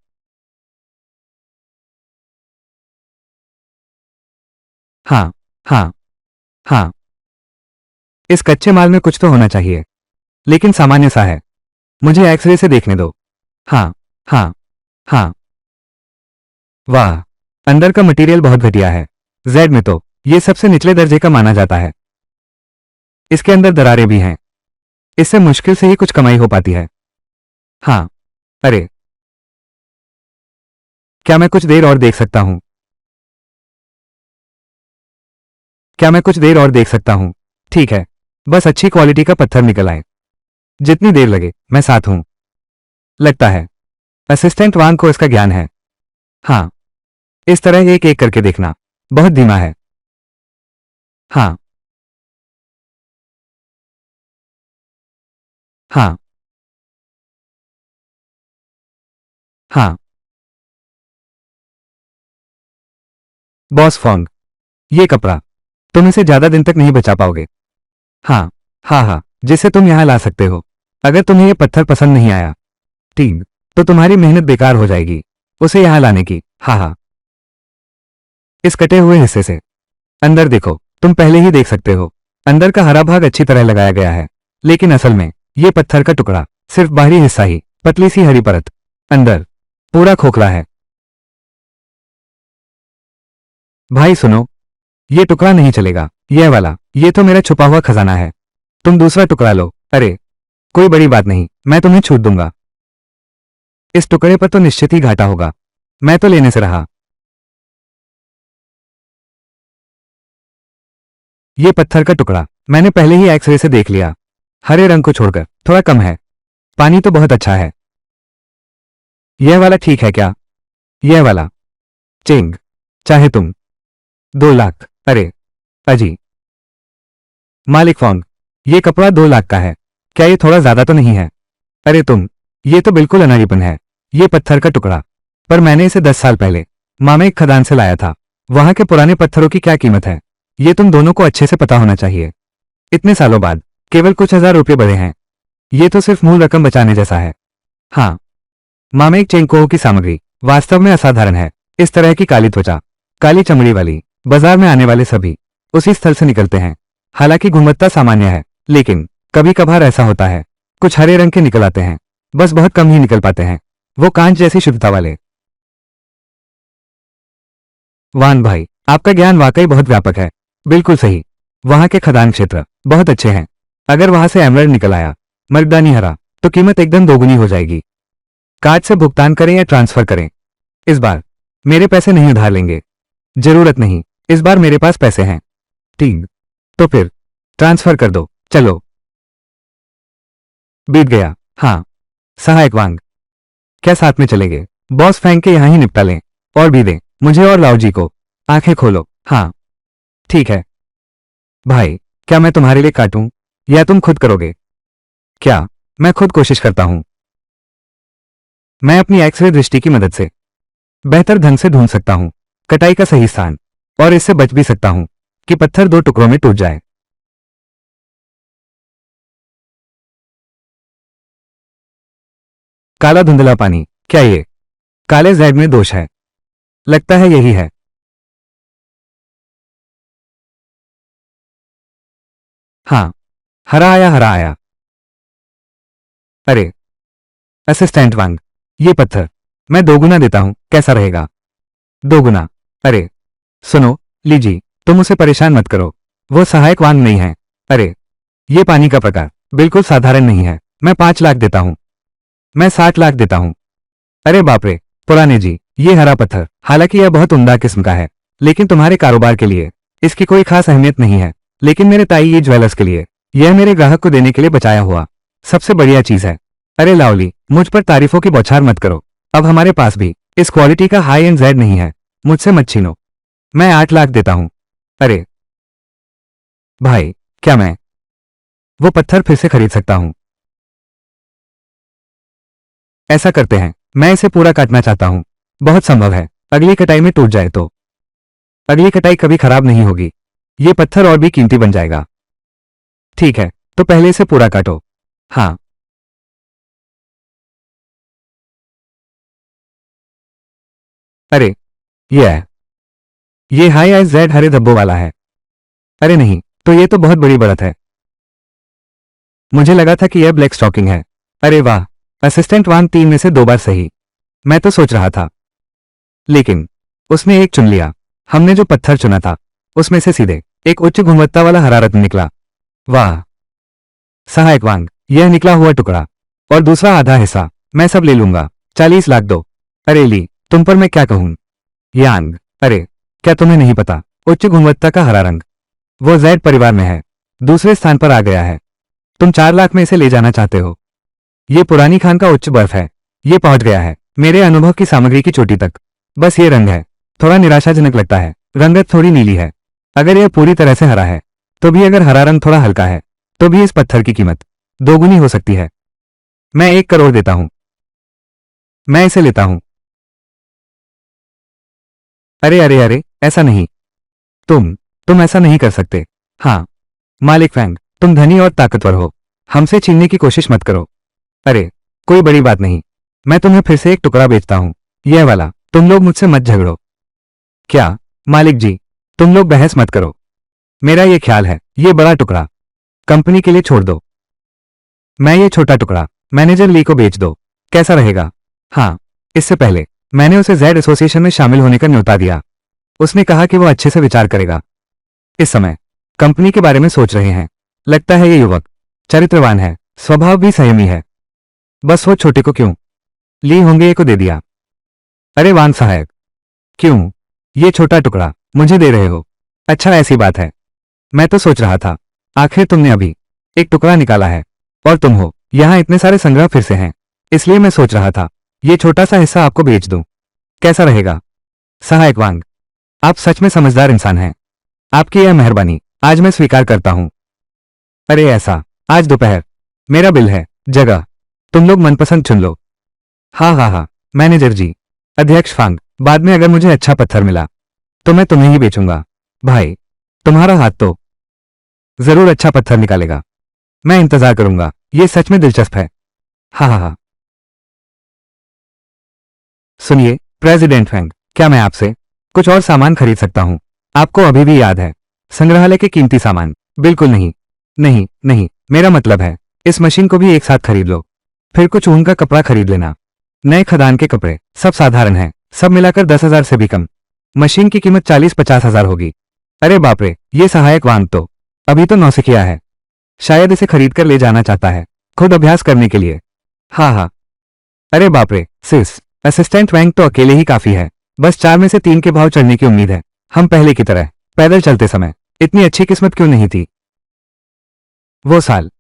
हाँ हाँ हाँ, इस कच्चे माल में कुछ तो होना चाहिए, लेकिन सामान्य सा है। मुझे एक्सरे से देखने दो। हाँ हाँ हाँ, वाह, अंदर का मटेरियल बहुत घटिया है। जेड में तो ये सबसे निचले दर्जे का माना जाता है। इसके अंदर दरारें भी हैं। इससे मुश्किल से ही कुछ कमाई हो पाती है। हाँ, अरे क्या मैं कुछ देर और देख सकता हूँ? क्या मैं कुछ देर और देख सकता हूँ? ठीक है, बस अच्छी क्वालिटी का पत्थर निकल आए। जितनी देर लगे मैं साथ हूं। लगता है असिस्टेंट वांग को इसका ज्ञान है। हाँ, इस तरह एक एक करके देखना बहुत धीमा है। हाँ हाँ हाँ, बॉस फोंग, ये कपड़ा तुम इसे ज्यादा दिन तक नहीं बचा पाओगे। हाँ हाँ हाँ, जिसे तुम यहां ला सकते हो। अगर तुम्हें ये पत्थर पसंद नहीं आया ठीक, तो तुम्हारी मेहनत बेकार हो जाएगी उसे यहां लाने की। हाँ हाँ, इस कटे हुए हिस्से से अंदर देखो। तुम पहले ही देख सकते हो अंदर का हरा भाग अच्छी तरह लगाया गया है, लेकिन असल में ये पत्थर का टुकड़ा सिर्फ बाहरी हिस्सा ही, पतली सी हरी परत। अंदर पूरा खोखला है। भाई सुनो, ये टुकड़ा नहीं चलेगा। यह वाला, ये तो मेरा छुपा हुआ खजाना है। तुम दूसरा टुकड़ा लो। अरे कोई बड़ी बात नहीं, मैं तुम्हें छूट दूंगा। इस टुकड़े पर तो निश्चित ही घाटा होगा। मैं तो लेने से रहा। ये पत्थर का टुकड़ा मैंने पहले ही एक्सरे से देख लिया। हरे रंग को छोड़कर थोड़ा कम है। पानी तो बहुत अच्छा है। यह वाला ठीक है क्या? यह वाला? चिंग, चाहे तुम 2 लाख। अरे अजी, मालिक फोंग, ये कपड़ा 2 लाख का है। क्या ये थोड़ा ज्यादा तो नहीं है? अरे तुम, ये तो बिल्कुल अनाड़ीपन है। ये पत्थर का टुकड़ा, पर मैंने इसे 10 साल पहले मामेक खदान से लाया था। वहां के पुराने पत्थरों की क्या कीमत है, ये तुम दोनों को अच्छे से पता होना चाहिए। इतने सालों बाद केवल कुछ हजार रुपये बढ़े हैं। ये तो सिर्फ मूल रकम बचाने जैसा है। हाँ, मामेक चेंकोह की सामग्री वास्तव में असाधारण है। इस तरह की काली त्वचा, काली चमड़ी वाली, बाजार में आने वाले सभी उसी स्थल से निकलते हैं। हालांकि गुणवत्ता सामान्य है, लेकिन कभी कभार ऐसा होता है कुछ हरे रंग के निकल आते हैं। बस बहुत कम ही निकल पाते हैं, वो कांच जैसी शुद्धता वाले। वान भाई, आपका ज्ञान वाकई बहुत व्यापक है। बिल्कुल सही, वहां के खदान क्षेत्र बहुत अच्छे हैं। अगर वहां से एमरल्ड निकल आया, मर्दानी हरा, तो कीमत एकदम दोगुनी हो जाएगी। कार्ड से भुगतान करें या ट्रांसफर करें? इस बार मेरे पैसे नहीं उधार लेंगे। जरूरत नहीं, इस बार मेरे पास पैसे हैं। ठीक, तो फिर ट्रांसफर कर दो। चलो, बीत गया। हाँ, सहायक वांग, क्या साथ में चलेंगे? बॉस फैंग के यहां ही निपटा लें। और भी दें मुझे और लाओ जी को। आंखें खोलो। हाँ ठीक है भाई, क्या मैं तुम्हारे लिए काटूं या तुम खुद करोगे? क्या मैं खुद कोशिश करता हूं? मैं अपनी एक्सरे दृष्टि की मदद से बेहतर ढंग से ढूंढ सकता हूं कटाई का सही स्थान, और इससे बच भी सकता हूं कि पत्थर दो टुकड़ों में टूट जाए। काला धुंधला पानी, क्या ये काले जेड में दोष है? लगता है यही है। हाँ, हरा आया, हरा आया। अरे असिस्टेंट वांग, ये पत्थर मैं दोगुना देता हूं, कैसा रहेगा? दोगुना? अरे सुनो लीजी, तुम उसे परेशान मत करो, वो सहायक वांग नहीं है। अरे ये पानी का प्रकार बिल्कुल साधारण नहीं है। मैं 5 लाख देता हूं, मैं 60 लाख देता हूं। अरे बाप रे पुराने जी, ये हरा पत्थर हालांकि यह बहुत उम्दा किस्म का है, लेकिन तुम्हारे कारोबार के लिए इसकी कोई खास अहमियत नहीं है। लेकिन मेरे ताई ये ज्वेलर्स के लिए यह मेरे ग्राहक को देने के लिए बचाया हुआ सबसे बढ़िया चीज है। अरे लावली, मुझ पर तारीफों की बौछार मत करो। अब हमारे पास भी इस क्वालिटी का हाई एंड जेड नहीं है, मुझसे मत छीनो। मैं 8 लाख देता हूं। अरे भाई, क्या मैं वो पत्थर फिर से खरीद सकता हूं? ऐसा करते हैं, मैं इसे पूरा काटना चाहता हूं। बहुत संभव है अगली कटाई में टूट जाए तो। अगली कटाई कभी खराब नहीं होगी, ये पत्थर और भी कीमती बन जाएगा। ठीक है, तो पहले इसे पूरा काटो। हाँ, अरे ये है, ये हाई एस जेड हरे धब्बों वाला है। अरे नहीं, तो ये तो बहुत बड़ी बढ़त है। मुझे लगा था कि यह ब्लैक स्टॉकिंग है। अरे वाह, असिस्टेंट वान 3 में से 2 बार सही। मैं तो सोच रहा था, लेकिन उसने एक चुन लिया। हमने जो पत्थर चुना था उसमें से सीधे एक उच्च गुणवत्ता वाला हरा रत्न निकला। वाह सहायक वांग, यह निकला हुआ टुकड़ा और दूसरा आधा हिस्सा मैं सब ले लूंगा। 40 लाख दो। अरे ली, तुम पर मैं क्या कहूं यांग। अरे क्या तुम्हें नहीं पता, उच्च गुणवत्ता का हरा रंग वो जैड परिवार में है, दूसरे स्थान पर आ गया है। तुम 4 लाख में इसे ले जाना चाहते हो? ये पुरानी खान का उच्च बर्फ है, ये पहुंच गया है मेरे अनुभव की सामग्री की चोटी तक। बस ये रंग है, थोड़ा निराशाजनक लगता है। रंगत थोड़ी नीली है। अगर यह पूरी तरह से हरा है तो भी, अगर हरा रंग थोड़ा हल्का है तो भी इस पत्थर की कीमत दोगुनी हो सकती है। मैं 1 करोड़ देता हूं। मैं इसे लेता हूं। अरे अरे अरे, ऐसा नहीं। तुम ऐसा नहीं कर सकते। हाँ मालिक फैंग, तुम धनी और ताकतवर हो, हमसे छीनने की कोशिश मत करो। अरे कोई बड़ी बात नहीं, मैं तुम्हें फिर से एक टुकड़ा बेचता हूं, यह वाला। तुम लोग मुझसे मत झगड़ो। क्या मालिक जी, तुम लोग बहस मत करो। मेरा ये ख्याल है, ये बड़ा टुकड़ा कंपनी के लिए छोड़ दो। मैं ये छोटा टुकड़ा मैनेजर ली को बेच दो, कैसा रहेगा? हाँ, इससे पहले मैंने उसे जेड एसोसिएशन में शामिल होने का न्योता दिया। उसने कहा कि वो अच्छे से विचार करेगा। इस समय कंपनी के बारे में सोच रहे हैं। लगता है ये युवक चरित्रवान है, स्वभाव भी संयमी है। बस वो छोटे को क्यों ली होंगे को दे दिया। अरे वान सहायक, क्यों ये छोटा टुकड़ा मुझे दे रहे हो? अच्छा ऐसी बात है, मैं तो सोच रहा था आखिर तुमने अभी एक टुकड़ा निकाला है और तुम हो यहां इतने सारे संग्रह फिर से हैं, इसलिए मैं सोच रहा था ये छोटा सा हिस्सा आपको बेच दूं, कैसा रहेगा? सहायक वांग, आप सच में समझदार इंसान हैं। आपकी यह मेहरबानी आज मैं स्वीकार करता हूं। अरे ऐसा, आज दोपहर मेरा बिल है, जगह तुम लोग मनपसंद चुन लो। हाँ हाँ हाँ मैनेजर जी। अध्यक्ष फांग, बाद में अगर मुझे अच्छा पत्थर मिला तो मैं तुम्हें ही बेचूंगा। भाई तुम्हारा हाथ तो जरूर अच्छा पत्थर निकालेगा। मैं इंतजार करूंगा, ये सच में दिलचस्प है। हाँ हाँ हाँ। सुनिए प्रेसिडेंट फैंग, क्या मैं आपसे कुछ और सामान खरीद सकता हूं? आपको अभी भी याद है संग्रहालय के कीमती सामान? बिल्कुल नहीं, नहीं नहीं, मेरा मतलब है इस मशीन को भी एक साथ खरीद लो, फिर कुछ ऊन का कपड़ा खरीद लेना। नए खदान के कपड़े सब साधारण हैं, सब मिलाकर 10,000 से भी कम। मशीन की कीमत 40-50 हजार होगी। अरे बाप रे, ये सहायक वांग तो अभी तो नौसिखिया है, शायद इसे खरीद कर ले जाना चाहता है खुद अभ्यास करने के लिए। हाँ हाँ। अरे बाप रे सिस, असिस्टेंट वैंग तो अकेले ही काफी है, बस 4 में से 3 के भाव चढ़ने की उम्मीद है। हम पहले की तरह पैदल चलते समय इतनी अच्छी किस्मत क्यों नहीं थी वो साल,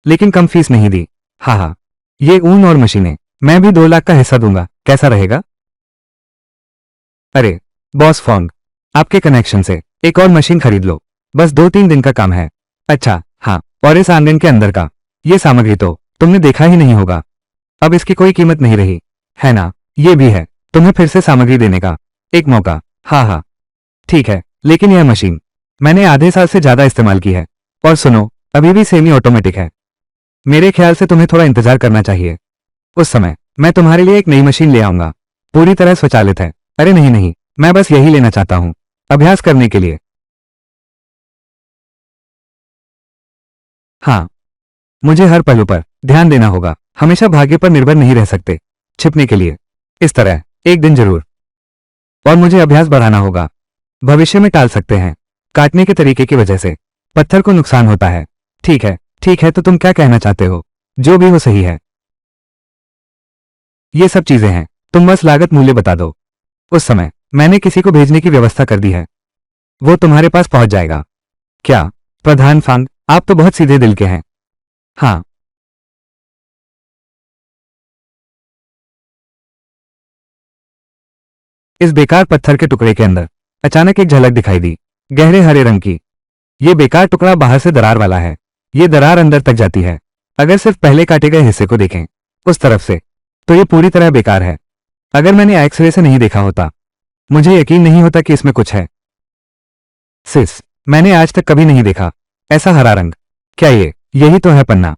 लेकिन कम फीस नहीं दी। हाँ हाँ, ये ऊन और मशीनें मैं भी 2 लाख का हिस्सा दूंगा, कैसा रहेगा? अरे बॉस फोंग, आपके कनेक्शन से एक और मशीन खरीद लो, बस 2-3 दिन का काम है। अच्छा हाँ, और इस आंगन के अंदर का ये सामग्री तो तुमने देखा ही नहीं होगा। अब इसकी कोई कीमत नहीं रही, है ना? ये भी है तुम्हें फिर से सामग्री देने का एक मौका। हाँ हाँ, ठीक है, लेकिन यह मशीन मैंने आधे साल से ज्यादा इस्तेमाल की है। और सुनो, अभी भी सेमी ऑटोमेटिक है। मेरे ख्याल से तुम्हें थोड़ा इंतजार करना चाहिए। उस समय मैं तुम्हारे लिए एक नई मशीन ले आऊंगा, पूरी तरह स्वचालित है। अरे नहीं नहीं, मैं बस यही लेना चाहता हूँ, अभ्यास करने के लिए। हाँ, मुझे हर पहलू पर ध्यान देना होगा, हमेशा भाग्य पर निर्भर नहीं रह सकते। छिपने के लिए इस तरह एक दिन जरूर। और मुझे अभ्यास बढ़ाना होगा, भविष्य में टाल सकते हैं। काटने के तरीके की वजह से पत्थर को नुकसान होता है। ठीक है, तो तुम क्या कहना चाहते हो? जो भी हो सही है। ये सब चीजें हैं, तुम बस लागत मूल्य बता दो। उस समय मैंने किसी को भेजने की व्यवस्था कर दी है, वो तुम्हारे पास पहुंच जाएगा। क्या? प्रधान फांग, आप तो बहुत सीधे दिल के हैं। हाँ, इस बेकार पत्थर के टुकड़े के अंदर अचानक एक झलक दिखाई दी, गहरे हरे रंग की। ये बेकार टुकड़ा बाहर से दरार वाला है, ये दरार अंदर तक जाती है। अगर सिर्फ पहले काटे गए हिस्से को देखें उस तरफ से, तो ये पूरी तरह बेकार है। अगर मैंने एक्सरे से नहीं देखा होता, मुझे यकीन नहीं होता कि इसमें कुछ है। सिस, मैंने आज तक कभी नहीं देखा ऐसा हरा रंग। क्या ये यही तो है पन्ना?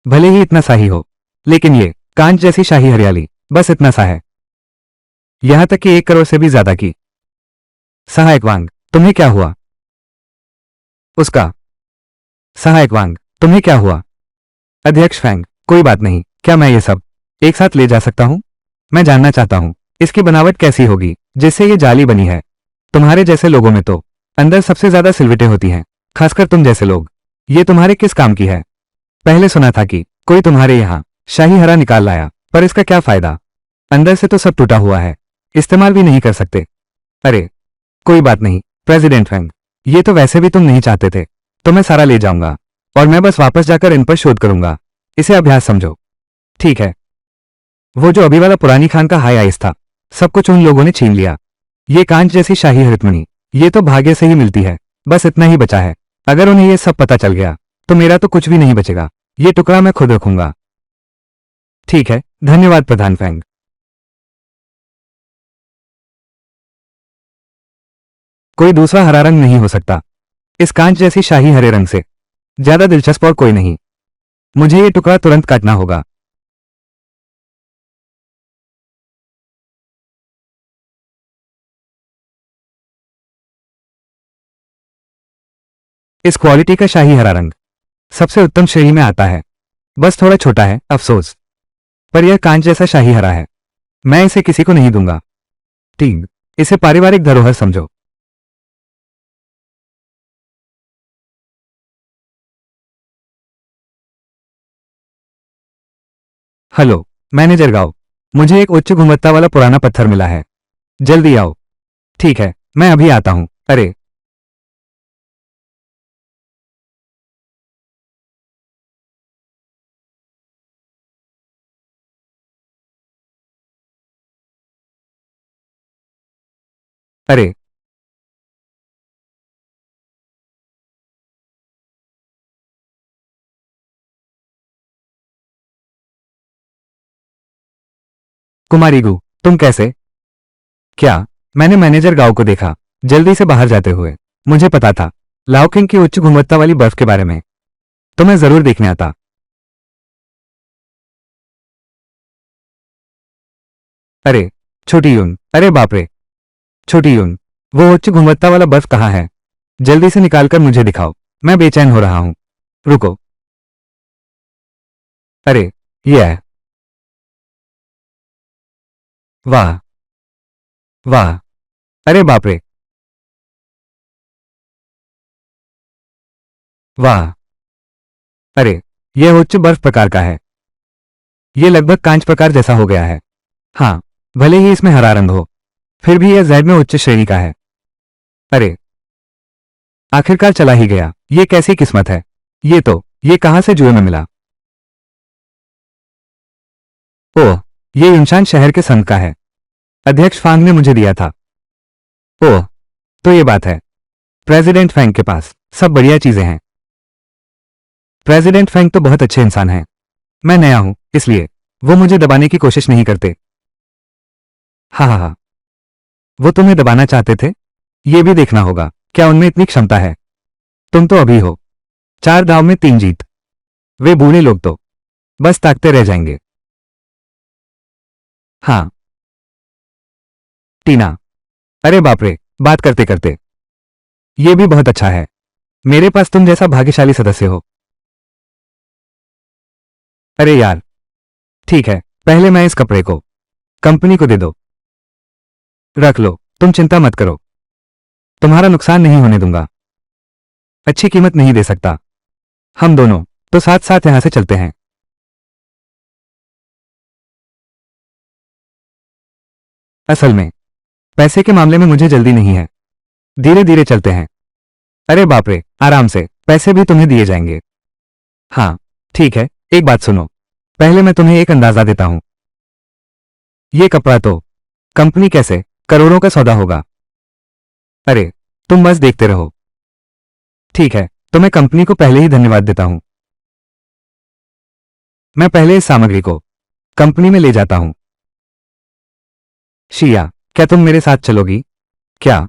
भले ही इतना सा ही हो, लेकिन ये कांच जैसी शाही हरियाली बस इतना सा है। यहां तक कि 1 करोड़ से भी ज्यादा की। सहायक वांग, तुम्हें क्या हुआ? उसका सहायक वांग, तुम्हें क्या हुआ? अध्यक्ष फैंग, कोई बात नहीं, क्या मैं ये सब एक साथ ले जा सकता हूं? मैं जानना चाहता हूं इसकी बनावट कैसी होगी जिससे ये जाली बनी है। तुम्हारे जैसे लोगों में तो अंदर सबसे ज्यादा सिलवटें होती हैं, खासकर तुम जैसे लोग। ये तुम्हारे किस काम की है? पहले सुना था कि कोई तुम्हारे यहाँ शाही हरा निकाल लाया, पर इसका क्या फायदा? अंदर से तो सब टूटा हुआ है, इस्तेमाल भी नहीं कर सकते। अरे कोई बात नहीं प्रेसिडेंट फैंग, ये तो वैसे भी तुम नहीं चाहते थे, तो मैं सारा ले जाऊंगा और मैं बस वापस जाकर इन पर शोध करूंगा। इसे अभ्यास समझो। ठीक है। वो जो अभी वाला पुरानी खान का हाई आइस था, सब कुछ उन लोगों ने छीन लिया। ये कांच जैसी शाही हरितमणि, ये तो भाग्य से ही मिलती है। बस इतना ही बचा है। अगर उन्हें ये सब पता चल गया तो मेरा तो कुछ भी नहीं बचेगा। ये टुकड़ा मैं खुद रखूंगा। ठीक है, धन्यवाद प्रधान फैंग। कोई दूसरा हरा रंग नहीं हो सकता इस कांच जैसी शाही हरे रंग से। ज्यादा दिलचस्प और कोई नहीं। मुझे ये टुकड़ा तुरंत काटना होगा। इस क्वालिटी का शाही हरा रंग सबसे उत्तम श्रेणी में आता है। बस थोड़ा छोटा है, अफसोस। पर यह कांच जैसा शाही हरा है, मैं इसे किसी को नहीं दूंगा। ठीक, इसे पारिवारिक धरोहर समझो। हेलो मैनेजर गाओ, मुझे एक उच्च गुणवत्ता वाला पुराना पत्थर मिला है, जल्दी आओ। ठीक है, मैं अभी आता हूं। अरे अरे, कुमारी गु, तुम कैसे? क्या? मैंने मैनेजर गाओ को देखा जल्दी से बाहर जाते हुए। मुझे पता था लाओकिंग की उच्च गुणवत्ता वाली बर्फ के बारे में, तो मैं जरूर देखने आता। अरे छोटी यून, अरे बाप रे, छोटी यून, वो उच्च गुणवत्ता वाला बर्फ कहाँ है? जल्दी से निकालकर मुझे दिखाओ, मैं बेचैन हो रहा हूं। रुको। अरे ये है। वाह, वाह, अरे बाप रे, वाह, अरे यह उच्च बर्फ प्रकार का है। ये लगभग कांच प्रकार जैसा हो गया है। हाँ, भले ही इसमें हरा रंग हो, फिर भी यह जेड में उच्च श्रेणी का है। अरे आखिरकार चला ही गया, ये कैसी किस्मत है? ये कहां से जुए में मिला? ओह, ये युनशान शहर के संघ का है, अध्यक्ष फांग ने मुझे दिया था। ओह, तो ये बात है। प्रेसिडेंट फैंग के पास सब बढ़िया चीजें हैं। प्रेसिडेंट फेंग तो बहुत अच्छे इंसान हैं। मैं नया हूं, इसलिए वो मुझे दबाने की कोशिश नहीं करते। हाँ हाँ हाँ, वो तुम्हें दबाना चाहते थे? ये भी देखना होगा क्या उनमें इतनी क्षमता है। तुम तो अभी हो 4 दाव में 3 जीत। वे बूढ़े लोग तो बस ताकते रह जाएंगे। हाँ। टीना, अरे बाप रे, बात करते करते। ये भी बहुत अच्छा है, मेरे पास तुम जैसा भाग्यशाली सदस्य हो। अरे यार, ठीक है, पहले मैं इस कपड़े को कंपनी को दे दो। रख लो, तुम चिंता मत करो, तुम्हारा नुकसान नहीं होने दूंगा। अच्छी कीमत नहीं दे सकता। हम दोनों तो साथ साथ यहां से चलते हैं। असल में पैसे के मामले में मुझे जल्दी नहीं है, धीरे धीरे चलते हैं। अरे बाप रे, आराम से, पैसे भी तुम्हें दिए जाएंगे। हाँ, ठीक है, एक बात सुनो, पहले मैं तुम्हें एक अंदाजा देता हूं। ये कपड़ा तो कंपनी कैसे करोड़ों का सौदा होगा। अरे, तुम बस देखते रहो। ठीक है, तो मैं कंपनी को पहले ही धन्यवाद देता हूं। मैं पहले इस सामग्री को कंपनी में ले जाता हूं। शिया, क्या तुम मेरे साथ चलोगी? क्या?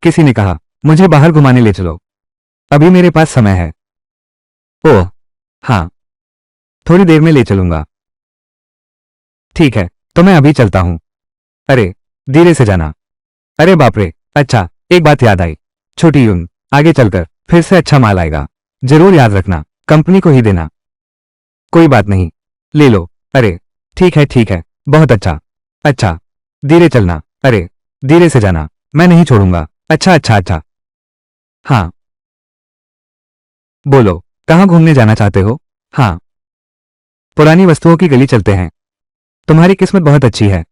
किसी ने कहा मुझे बाहर घुमाने ले चलो, अभी मेरे पास समय है। ओह, हाँ, थोड़ी देर में ले चलूंगा। ठीक है, तो मैं अभी चलता हूं। अरे, धीरे से जाना। अरे बाप रे, अच्छा, एक बात याद आई। छोटी यून, आगे चलकर फिर से अच्छा माल आएगा, जरूर याद रखना, कंपनी को ही देना। कोई बात नहीं, ले लो। अरे, ठीक है, बहुत अच्छा। अच्छा, धीरे चलना। अरे, धीरे से जाना, मैं नहीं छोड़ूंगा। अच्छा अच्छा अच्छा। हाँ, बोलो, कहाँ घूमने जाना चाहते हो? हाँ, पुरानी वस्तुओं की गली चलते हैं। तुम्हारी किस्मत बहुत अच्छी है।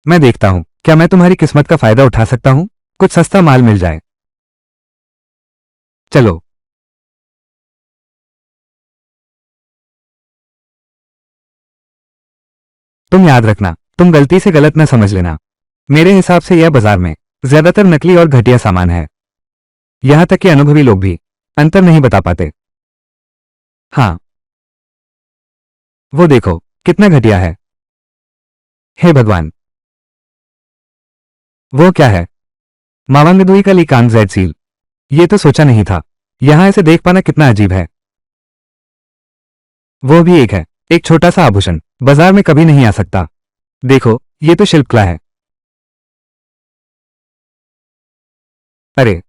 मैं देखता हूं क्या मैं तुम्हारी किस्मत का फायदा उठा सकता हूं, कुछ सस्ता माल मिल जाए। चलो। तुम याद रखना, तुम गलती से गलत न समझ लेना। मेरे हिसाब से यह बाजार में ज्यादातर नकली और घटिया सामान है। यहां तक कि अनुभवी लोग भी अंतर नहीं बता पाते। हाँ, वो देखो, कितना घटिया है। हे भगवान, वो क्या है? मावांगदुई का लीकान जेड सील। ये तो सोचा नहीं था। यहां इसे देख पाना कितना अजीब है। वो भी एक छोटा सा आभूषण, बाजार में कभी नहीं आ सकता। देखो, ये तो शिल्पकला है। अरे,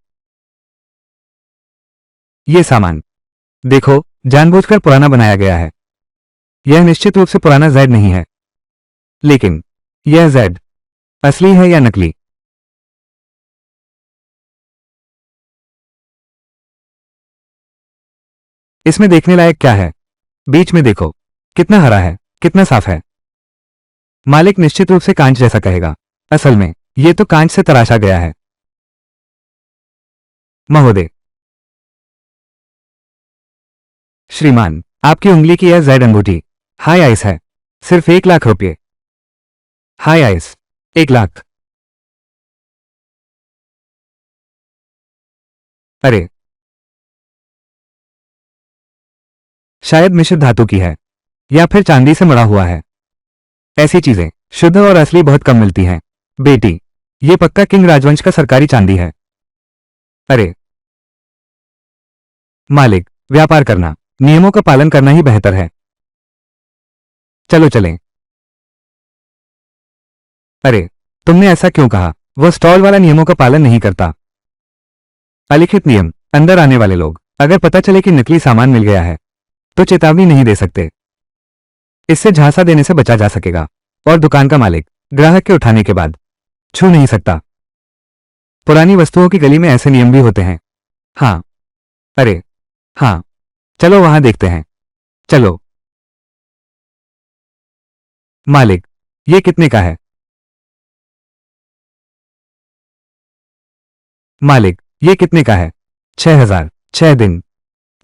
ये सामान देखो, जानबूझकर पुराना बनाया गया है। यह निश्चित रूप से पुराना जेड नहीं है। लेकिन यह जेड असली है या नकली? इसमें देखने लायक क्या है? बीच में देखो, कितना हरा है, कितना साफ है। मालिक निश्चित रूप से कांच जैसा कहेगा। असल में यह तो कांच से तराशा गया है। महोदय, श्रीमान, आपकी उंगली की यह जेड अंगूठी हाई आइस है, सिर्फ 1 लाख रुपये। High ice, 1 lakh? अरे, शायद मिश्र धातु की है या फिर चांदी से मड़ा हुआ है। ऐसी चीजें शुद्ध और असली बहुत कम मिलती हैं। बेटी, ये पक्का किंग राजवंश का सरकारी चांदी है। अरे, मालिक, व्यापार करना, नियमों का पालन करना ही बेहतर है। चलो चलें। अरे, तुमने ऐसा क्यों कहा? वो स्टॉल वाला नियमों का पालन नहीं करता। अलिखित नियम, अंदर आने वाले लोग अगर पता चले कि नकली सामान मिल गया है तो चेतावनी नहीं दे सकते। इससे झांसा देने से बचा जा सकेगा और दुकान का मालिक ग्राहक के उठाने के बाद छू नहीं सकता। पुरानी वस्तुओं की गली में ऐसे नियम भी होते हैं। हाँ। अरे, हाँ, चलो वहां देखते हैं। चलो। मालिक, ये कितने का है? मालिक, ये कितने का है? 6,000। 6 दिन।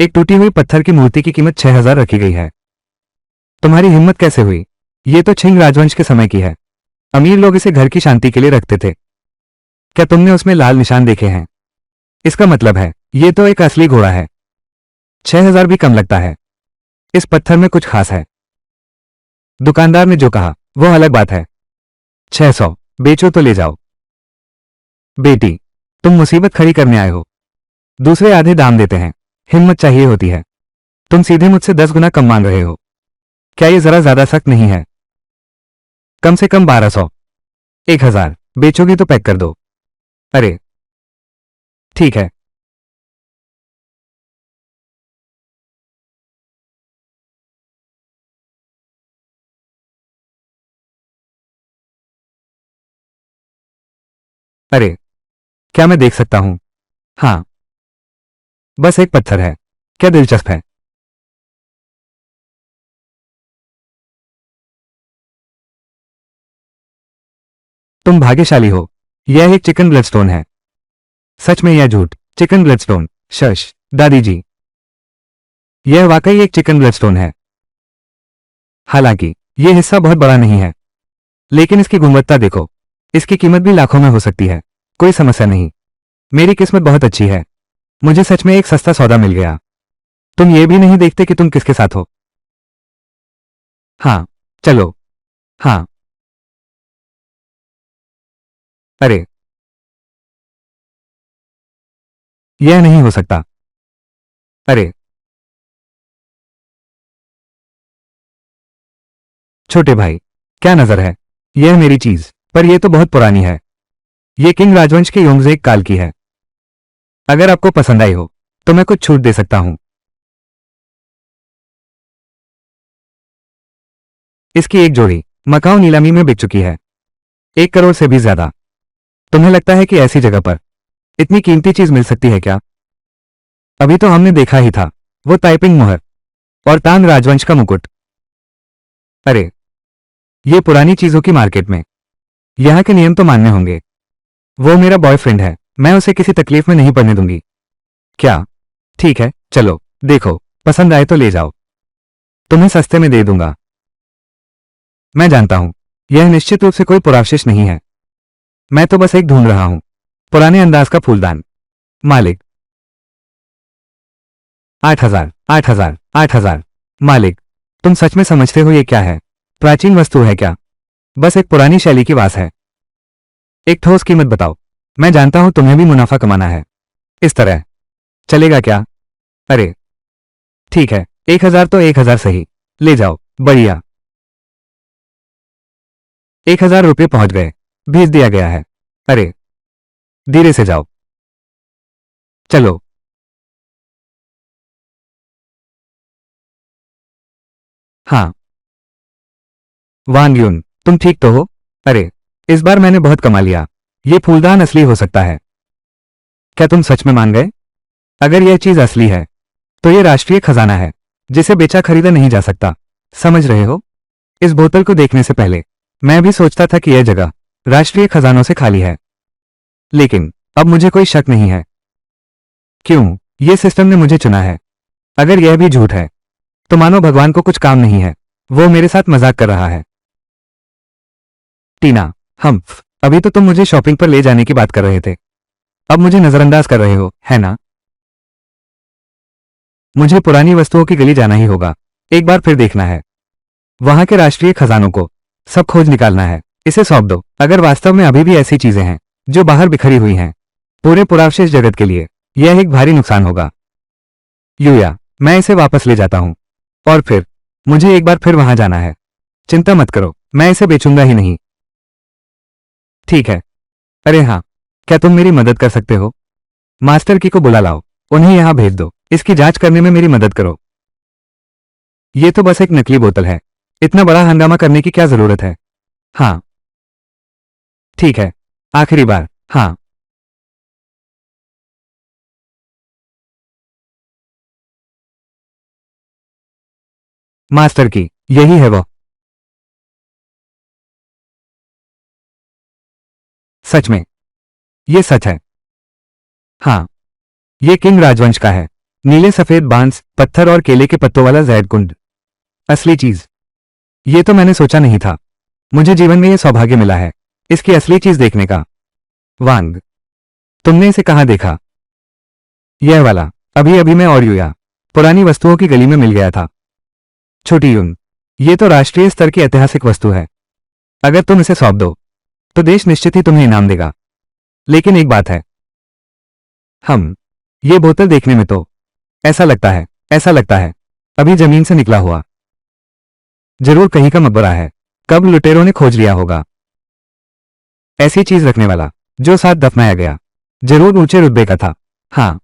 एक टूटी हुई पत्थर की मूर्ति की कीमत 6,000 रखी गई है। तुम्हारी हिम्मत कैसे हुई? ये तो छिंग राजवंश के समय की है। अमीर लोग इसे घर की शांति के लिए रखते थे। क्या तुमने उसमें लाल निशान देखे हैं? इसका मतलब है ये तो एक असली घोड़ा है। 6,000 भी कम लगता है। इस पत्थर में कुछ खास है। दुकानदार ने जो कहा वो अलग बात है। 600 बेचो तो ले जाओ। बेटी, तुम मुसीबत खड़ी करने आए हो। दूसरे आधे दाम देते हैं। हिम्मत चाहिए होती है। तुम सीधे मुझसे 10 गुना कम मांग रहे हो। क्या ये जरा ज्यादा सख्त नहीं है? कम से कम 1200। 1000 बेचोगी तो पैक कर दो। अरे ठीक है। अरे क्या मैं देख सकता हूं? हाँ, बस एक पत्थर है। क्या दिलचस्प है? तुम भाग्यशाली हो। यह एक चिकन ब्लडस्टोन है। सच में या झूठ? Chicken Bloodstone. शश दादी जी, यह वाकई एक चिकन ब्लडस्टोन है। हालांकि यह हिस्सा बहुत बड़ा नहीं है, लेकिन इसकी गुणवत्ता देखो। इसकी कीमत भी लाखों में हो सकती है। कोई समस्या नहीं। मेरी किस्मत बहुत अच्छी है। मुझे सच में एक सस्ता सौदा मिल गया। तुम ये भी नहीं देखते कि तुम किसके साथ हो। हाँ, चलो। हाँ। अरे यह नहीं हो सकता। अरे छोटे भाई, क्या नजर है? यह मेरी चीज, पर यह तो बहुत पुरानी है। यह किंग राजवंश के योंगजेक काल की है। अगर आपको पसंद आई हो तो मैं कुछ छूट दे सकता हूं। इसकी एक जोड़ी मकाऊ नीलामी में बिक चुकी है। 1 करोड़ से भी ज्यादा। तुम्हें लगता है कि ऐसी जगह पर इतनी कीमती चीज मिल सकती है क्या? अभी तो हमने देखा ही था, वो टाइपिंग मुहर और तांग राजवंश का मुकुट। अरे ये पुरानी चीजों की मार्केट में यहाँ के नियम तो मानने होंगे। वो मेरा बॉयफ्रेंड है, मैं उसे किसी तकलीफ में नहीं पड़ने दूंगी। क्या? ठीक है, चलो देखो, पसंद आए तो ले जाओ। तुम्हें सस्ते में दे दूंगा। मैं जानता हूं, यह निश्चित रूप से कोई पुरावशिष नहीं है। मैं तो बस एक ढूंढ रहा हूं, पुराने अंदाज का फूलदान। मालिक। 8,000, 8,000, 8,000। मालिक, तुम सच में समझते हो ये क्या है? प्राचीन वस्तु है क्या? बस एक पुरानी शैली की वास है। एक ठोस कीमत बताओ। मैं जानता हूं तुम्हें भी मुनाफा कमाना है। इस तरह चलेगा क्या? अरे ठीक है, 1,000 तो 1,000 सही। ले जाओ। बढ़िया। 1,000 रुपये पहुंच गए। भेज दिया गया है। अरे धीरे से जाओ। चलो। हाँ। वांग यून, तुम ठीक तो हो? अरे इस बार मैंने बहुत कमा लिया। ये फूलदान असली हो सकता है। क्या तुम सच में मान गए? अगर यह चीज असली है तो ये राष्ट्रीय खजाना है, जिसे बेचा खरीदा नहीं जा सकता। समझ रहे हो? इस बोतल को देखने से पहले मैं भी सोचता था कि यह जगह राष्ट्रीय खजानों से खाली है, लेकिन अब मुझे कोई शक नहीं है। क्यों? ये सिस्टम ने मुझे चुना है। अगर यह भी झूठ है तो मानो भगवान को कुछ काम नहीं है, वो मेरे साथ मजाक कर रहा है। टीना, अभी तो तुम मुझे शॉपिंग पर ले जाने की बात कर रहे थे, अब मुझे नजरअंदाज कर रहे हो, है ना? मुझे पुरानी वस्तुओं की गली जाना ही होगा, एक बार फिर देखना है। वहां के राष्ट्रीय खजानों को सब खोज निकालना है। इसे सौंप दो। अगर वास्तव में अभी भी ऐसी चीजें हैं जो बाहर बिखरी हुई हैं, पूरे पुरावशेष जगत के लिए यह एक भारी नुकसान होगा। यूया, मैं इसे वापस ले जाता हूं, और फिर मुझे एक बार फिर वहां जाना है। चिंता मत करो, मैं इसे बेचूंगा ही नहीं। ठीक है। अरे हाँ, क्या तुम मेरी मदद कर सकते हो? मास्टर की को बुला लाओ, उन्हें यहां भेज दो। इसकी जांच करने में मेरी मदद करो। ये तो बस एक नकली बोतल है, इतना बड़ा हंगामा करने की क्या जरूरत है? हाँ ठीक है, आखिरी बार। हाँ। मास्टर की, यही है वो। सच में? ये सच है? हाँ, ये किंग राजवंश का है। नीले सफेद बांस, पत्थर और केले के पत्तों वाला जैड कुंड। असली चीज। ये तो मैंने सोचा नहीं था। मुझे जीवन में ये सौभाग्य मिला है इसकी असली चीज देखने का। वांग, तुमने इसे कहाँ देखा? यह वाला। अभी अभी मैं और यूया पुरानी वस्तुओं की गली में मिल गया था। छोटी यून, ये तो राष्ट्रीय स्तर की ऐतिहासिक वस्तु है। अगर तुम इसे सौंप दो तो देश निश्चित ही तुम्हें इनाम देगा। लेकिन एक बात है, ये बोतल देखने में तो ऐसा लगता है अभी जमीन से निकला हुआ। जरूर कहीं का मकबरा है, कब लुटेरों ने खोज लिया होगा। ऐसी चीज रखने वाला जो साथ दफनाया गया जरूर ऊंचे रुतबे का था। हाँ,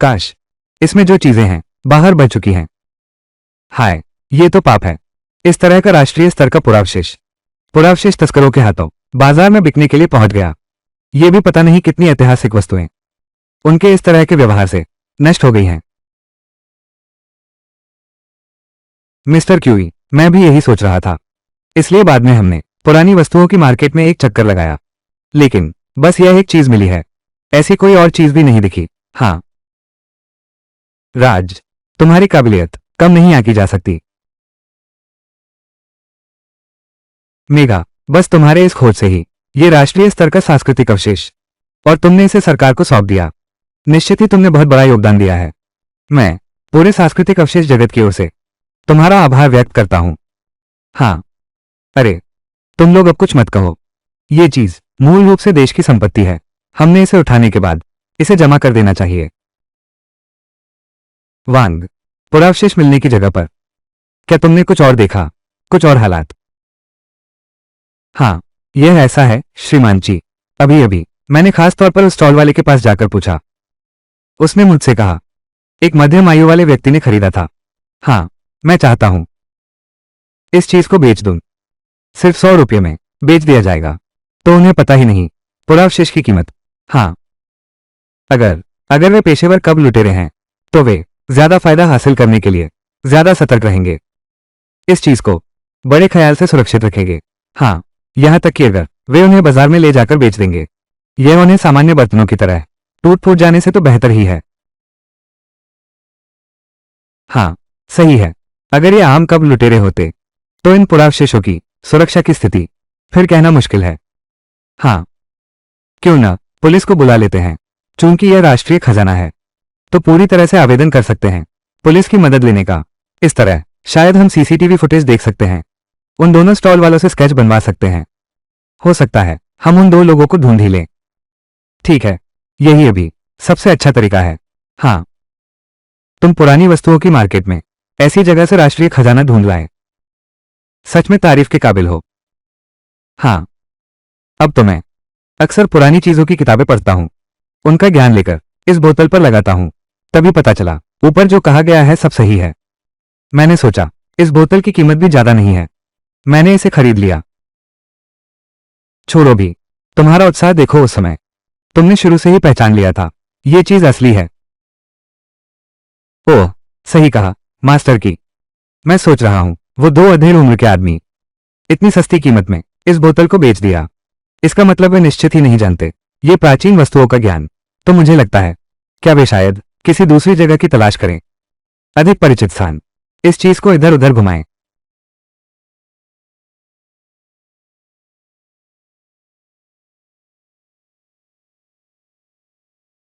काश इसमें जो चीजें हैं बाहर बह चुकी हैं। हाय, ये तो पाप है। इस तरह का राष्ट्रीय स्तर का पुरावशेष तस्करों के हाथों बाजार में बिकने के लिए पहुंच गया। ये भी पता नहीं कितनी ऐतिहासिक वस्तुएं उनके इस तरह के व्यवहार से नष्ट हो गई हैं। मिस्टर क्यूई, मैं भी यही सोच रहा था। इसलिए बाद में हमने पुरानी वस्तुओं की मार्केट में एक चक्कर लगाया, लेकिन बस यह एक चीज मिली है, ऐसी कोई और चीज भी नहीं दिखी। हाँ राज, तुम्हारी काबिलियत कम नहीं आंकी जा सकती। मेघा, बस तुम्हारे इस खोज से ही ये राष्ट्रीय स्तर का सांस्कृतिक अवशेष, और तुमने इसे सरकार को सौंप दिया। निश्चित ही तुमने बहुत बड़ा योगदान दिया है। मैं पूरे सांस्कृतिक अवशेष जगत की ओर से तुम्हारा आभार व्यक्त करता हूं। हाँ, अरे तुम लोग अब कुछ मत कहो। ये चीज मूल रूप से देश की संपत्ति है। हमने इसे उठाने के बाद इसे जमा कर देना चाहिए। वांग, पुरावशेष मिलने की जगह पर क्या तुमने कुछ और देखा, कुछ और हालात? हाँ, यह ऐसा है श्रीमान जी। अभी अभी मैंने खास तौर पर उस स्टॉल वाले के पास जाकर पूछा। उसने मुझसे कहा एक मध्यम आयु वाले व्यक्ति ने खरीदा था। हाँ, मैं चाहता हूं इस चीज को बेच दूं। सिर्फ 100 रुपये में बेच दिया जाएगा। तो उन्हें पता ही नहीं पुरावशेष की कीमत। हाँ, अगर वे पेशेवर कब लुटेरे हैं तो वे ज्यादा फायदा हासिल करने के लिए ज्यादा सतर्क रहेंगे। इस चीज को बड़े ख्याल से सुरक्षित रखेंगे। हाँ, यहां तक कि अगर वे उन्हें बाजार में ले जाकर बेच देंगे, यह उन्हें सामान्य बर्तनों की तरह टूट फूट जाने से तो बेहतर ही है। हाँ, सही है। अगर ये आम कब लुटेरे होते तो इन पुरावशेषों की सुरक्षा की स्थिति फिर कहना मुश्किल है। हाँ, क्यों ना पुलिस को बुला लेते हैं। चूंकि यह राष्ट्रीय खजाना है तो पूरी तरह से आवेदन कर सकते हैं पुलिस की मदद लेने का। इस तरह शायद हम सीसीटीवी फुटेज देख सकते हैं, उन दोनों स्टॉल वालों से स्केच बनवा सकते हैं। हो सकता है हम उन 2 लोगों को ढूंढ ही लें। ठीक है, यही अभी सबसे अच्छा तरीका है। हाँ, तुम पुरानी वस्तुओं की मार्केट में ऐसी जगह से राष्ट्रीय खजाना ढूंढ लाए, सच में तारीफ के काबिल हो। हाँ, अब तो मैं अक्सर पुरानी चीजों की किताबें पढ़ता हूं, उनका ज्ञान लेकर इस बोतल पर लगाता हूं। तभी पता चला ऊपर जो कहा गया है सब सही है। मैंने सोचा इस बोतल की कीमत भी ज्यादा नहीं है, मैंने इसे खरीद लिया। छोड़ो भी, तुम्हारा उत्साह देखो। उस समय तुमने शुरू से ही पहचान लिया था ये चीज असली है। ओह, सही कहा मास्टर की। मैं सोच रहा हूं वो 2 अधेड़ उम्र के आदमी इतनी सस्ती कीमत में इस बोतल को बेच दिया। इसका मतलब वे निश्चित ही नहीं जानते ये प्राचीन वस्तुओं का ज्ञान। तो मुझे लगता है क्या वे शायद किसी दूसरी जगह की तलाश करें, अधिक परिचित स्थान। इस चीज को इधर उधर घुमाएं।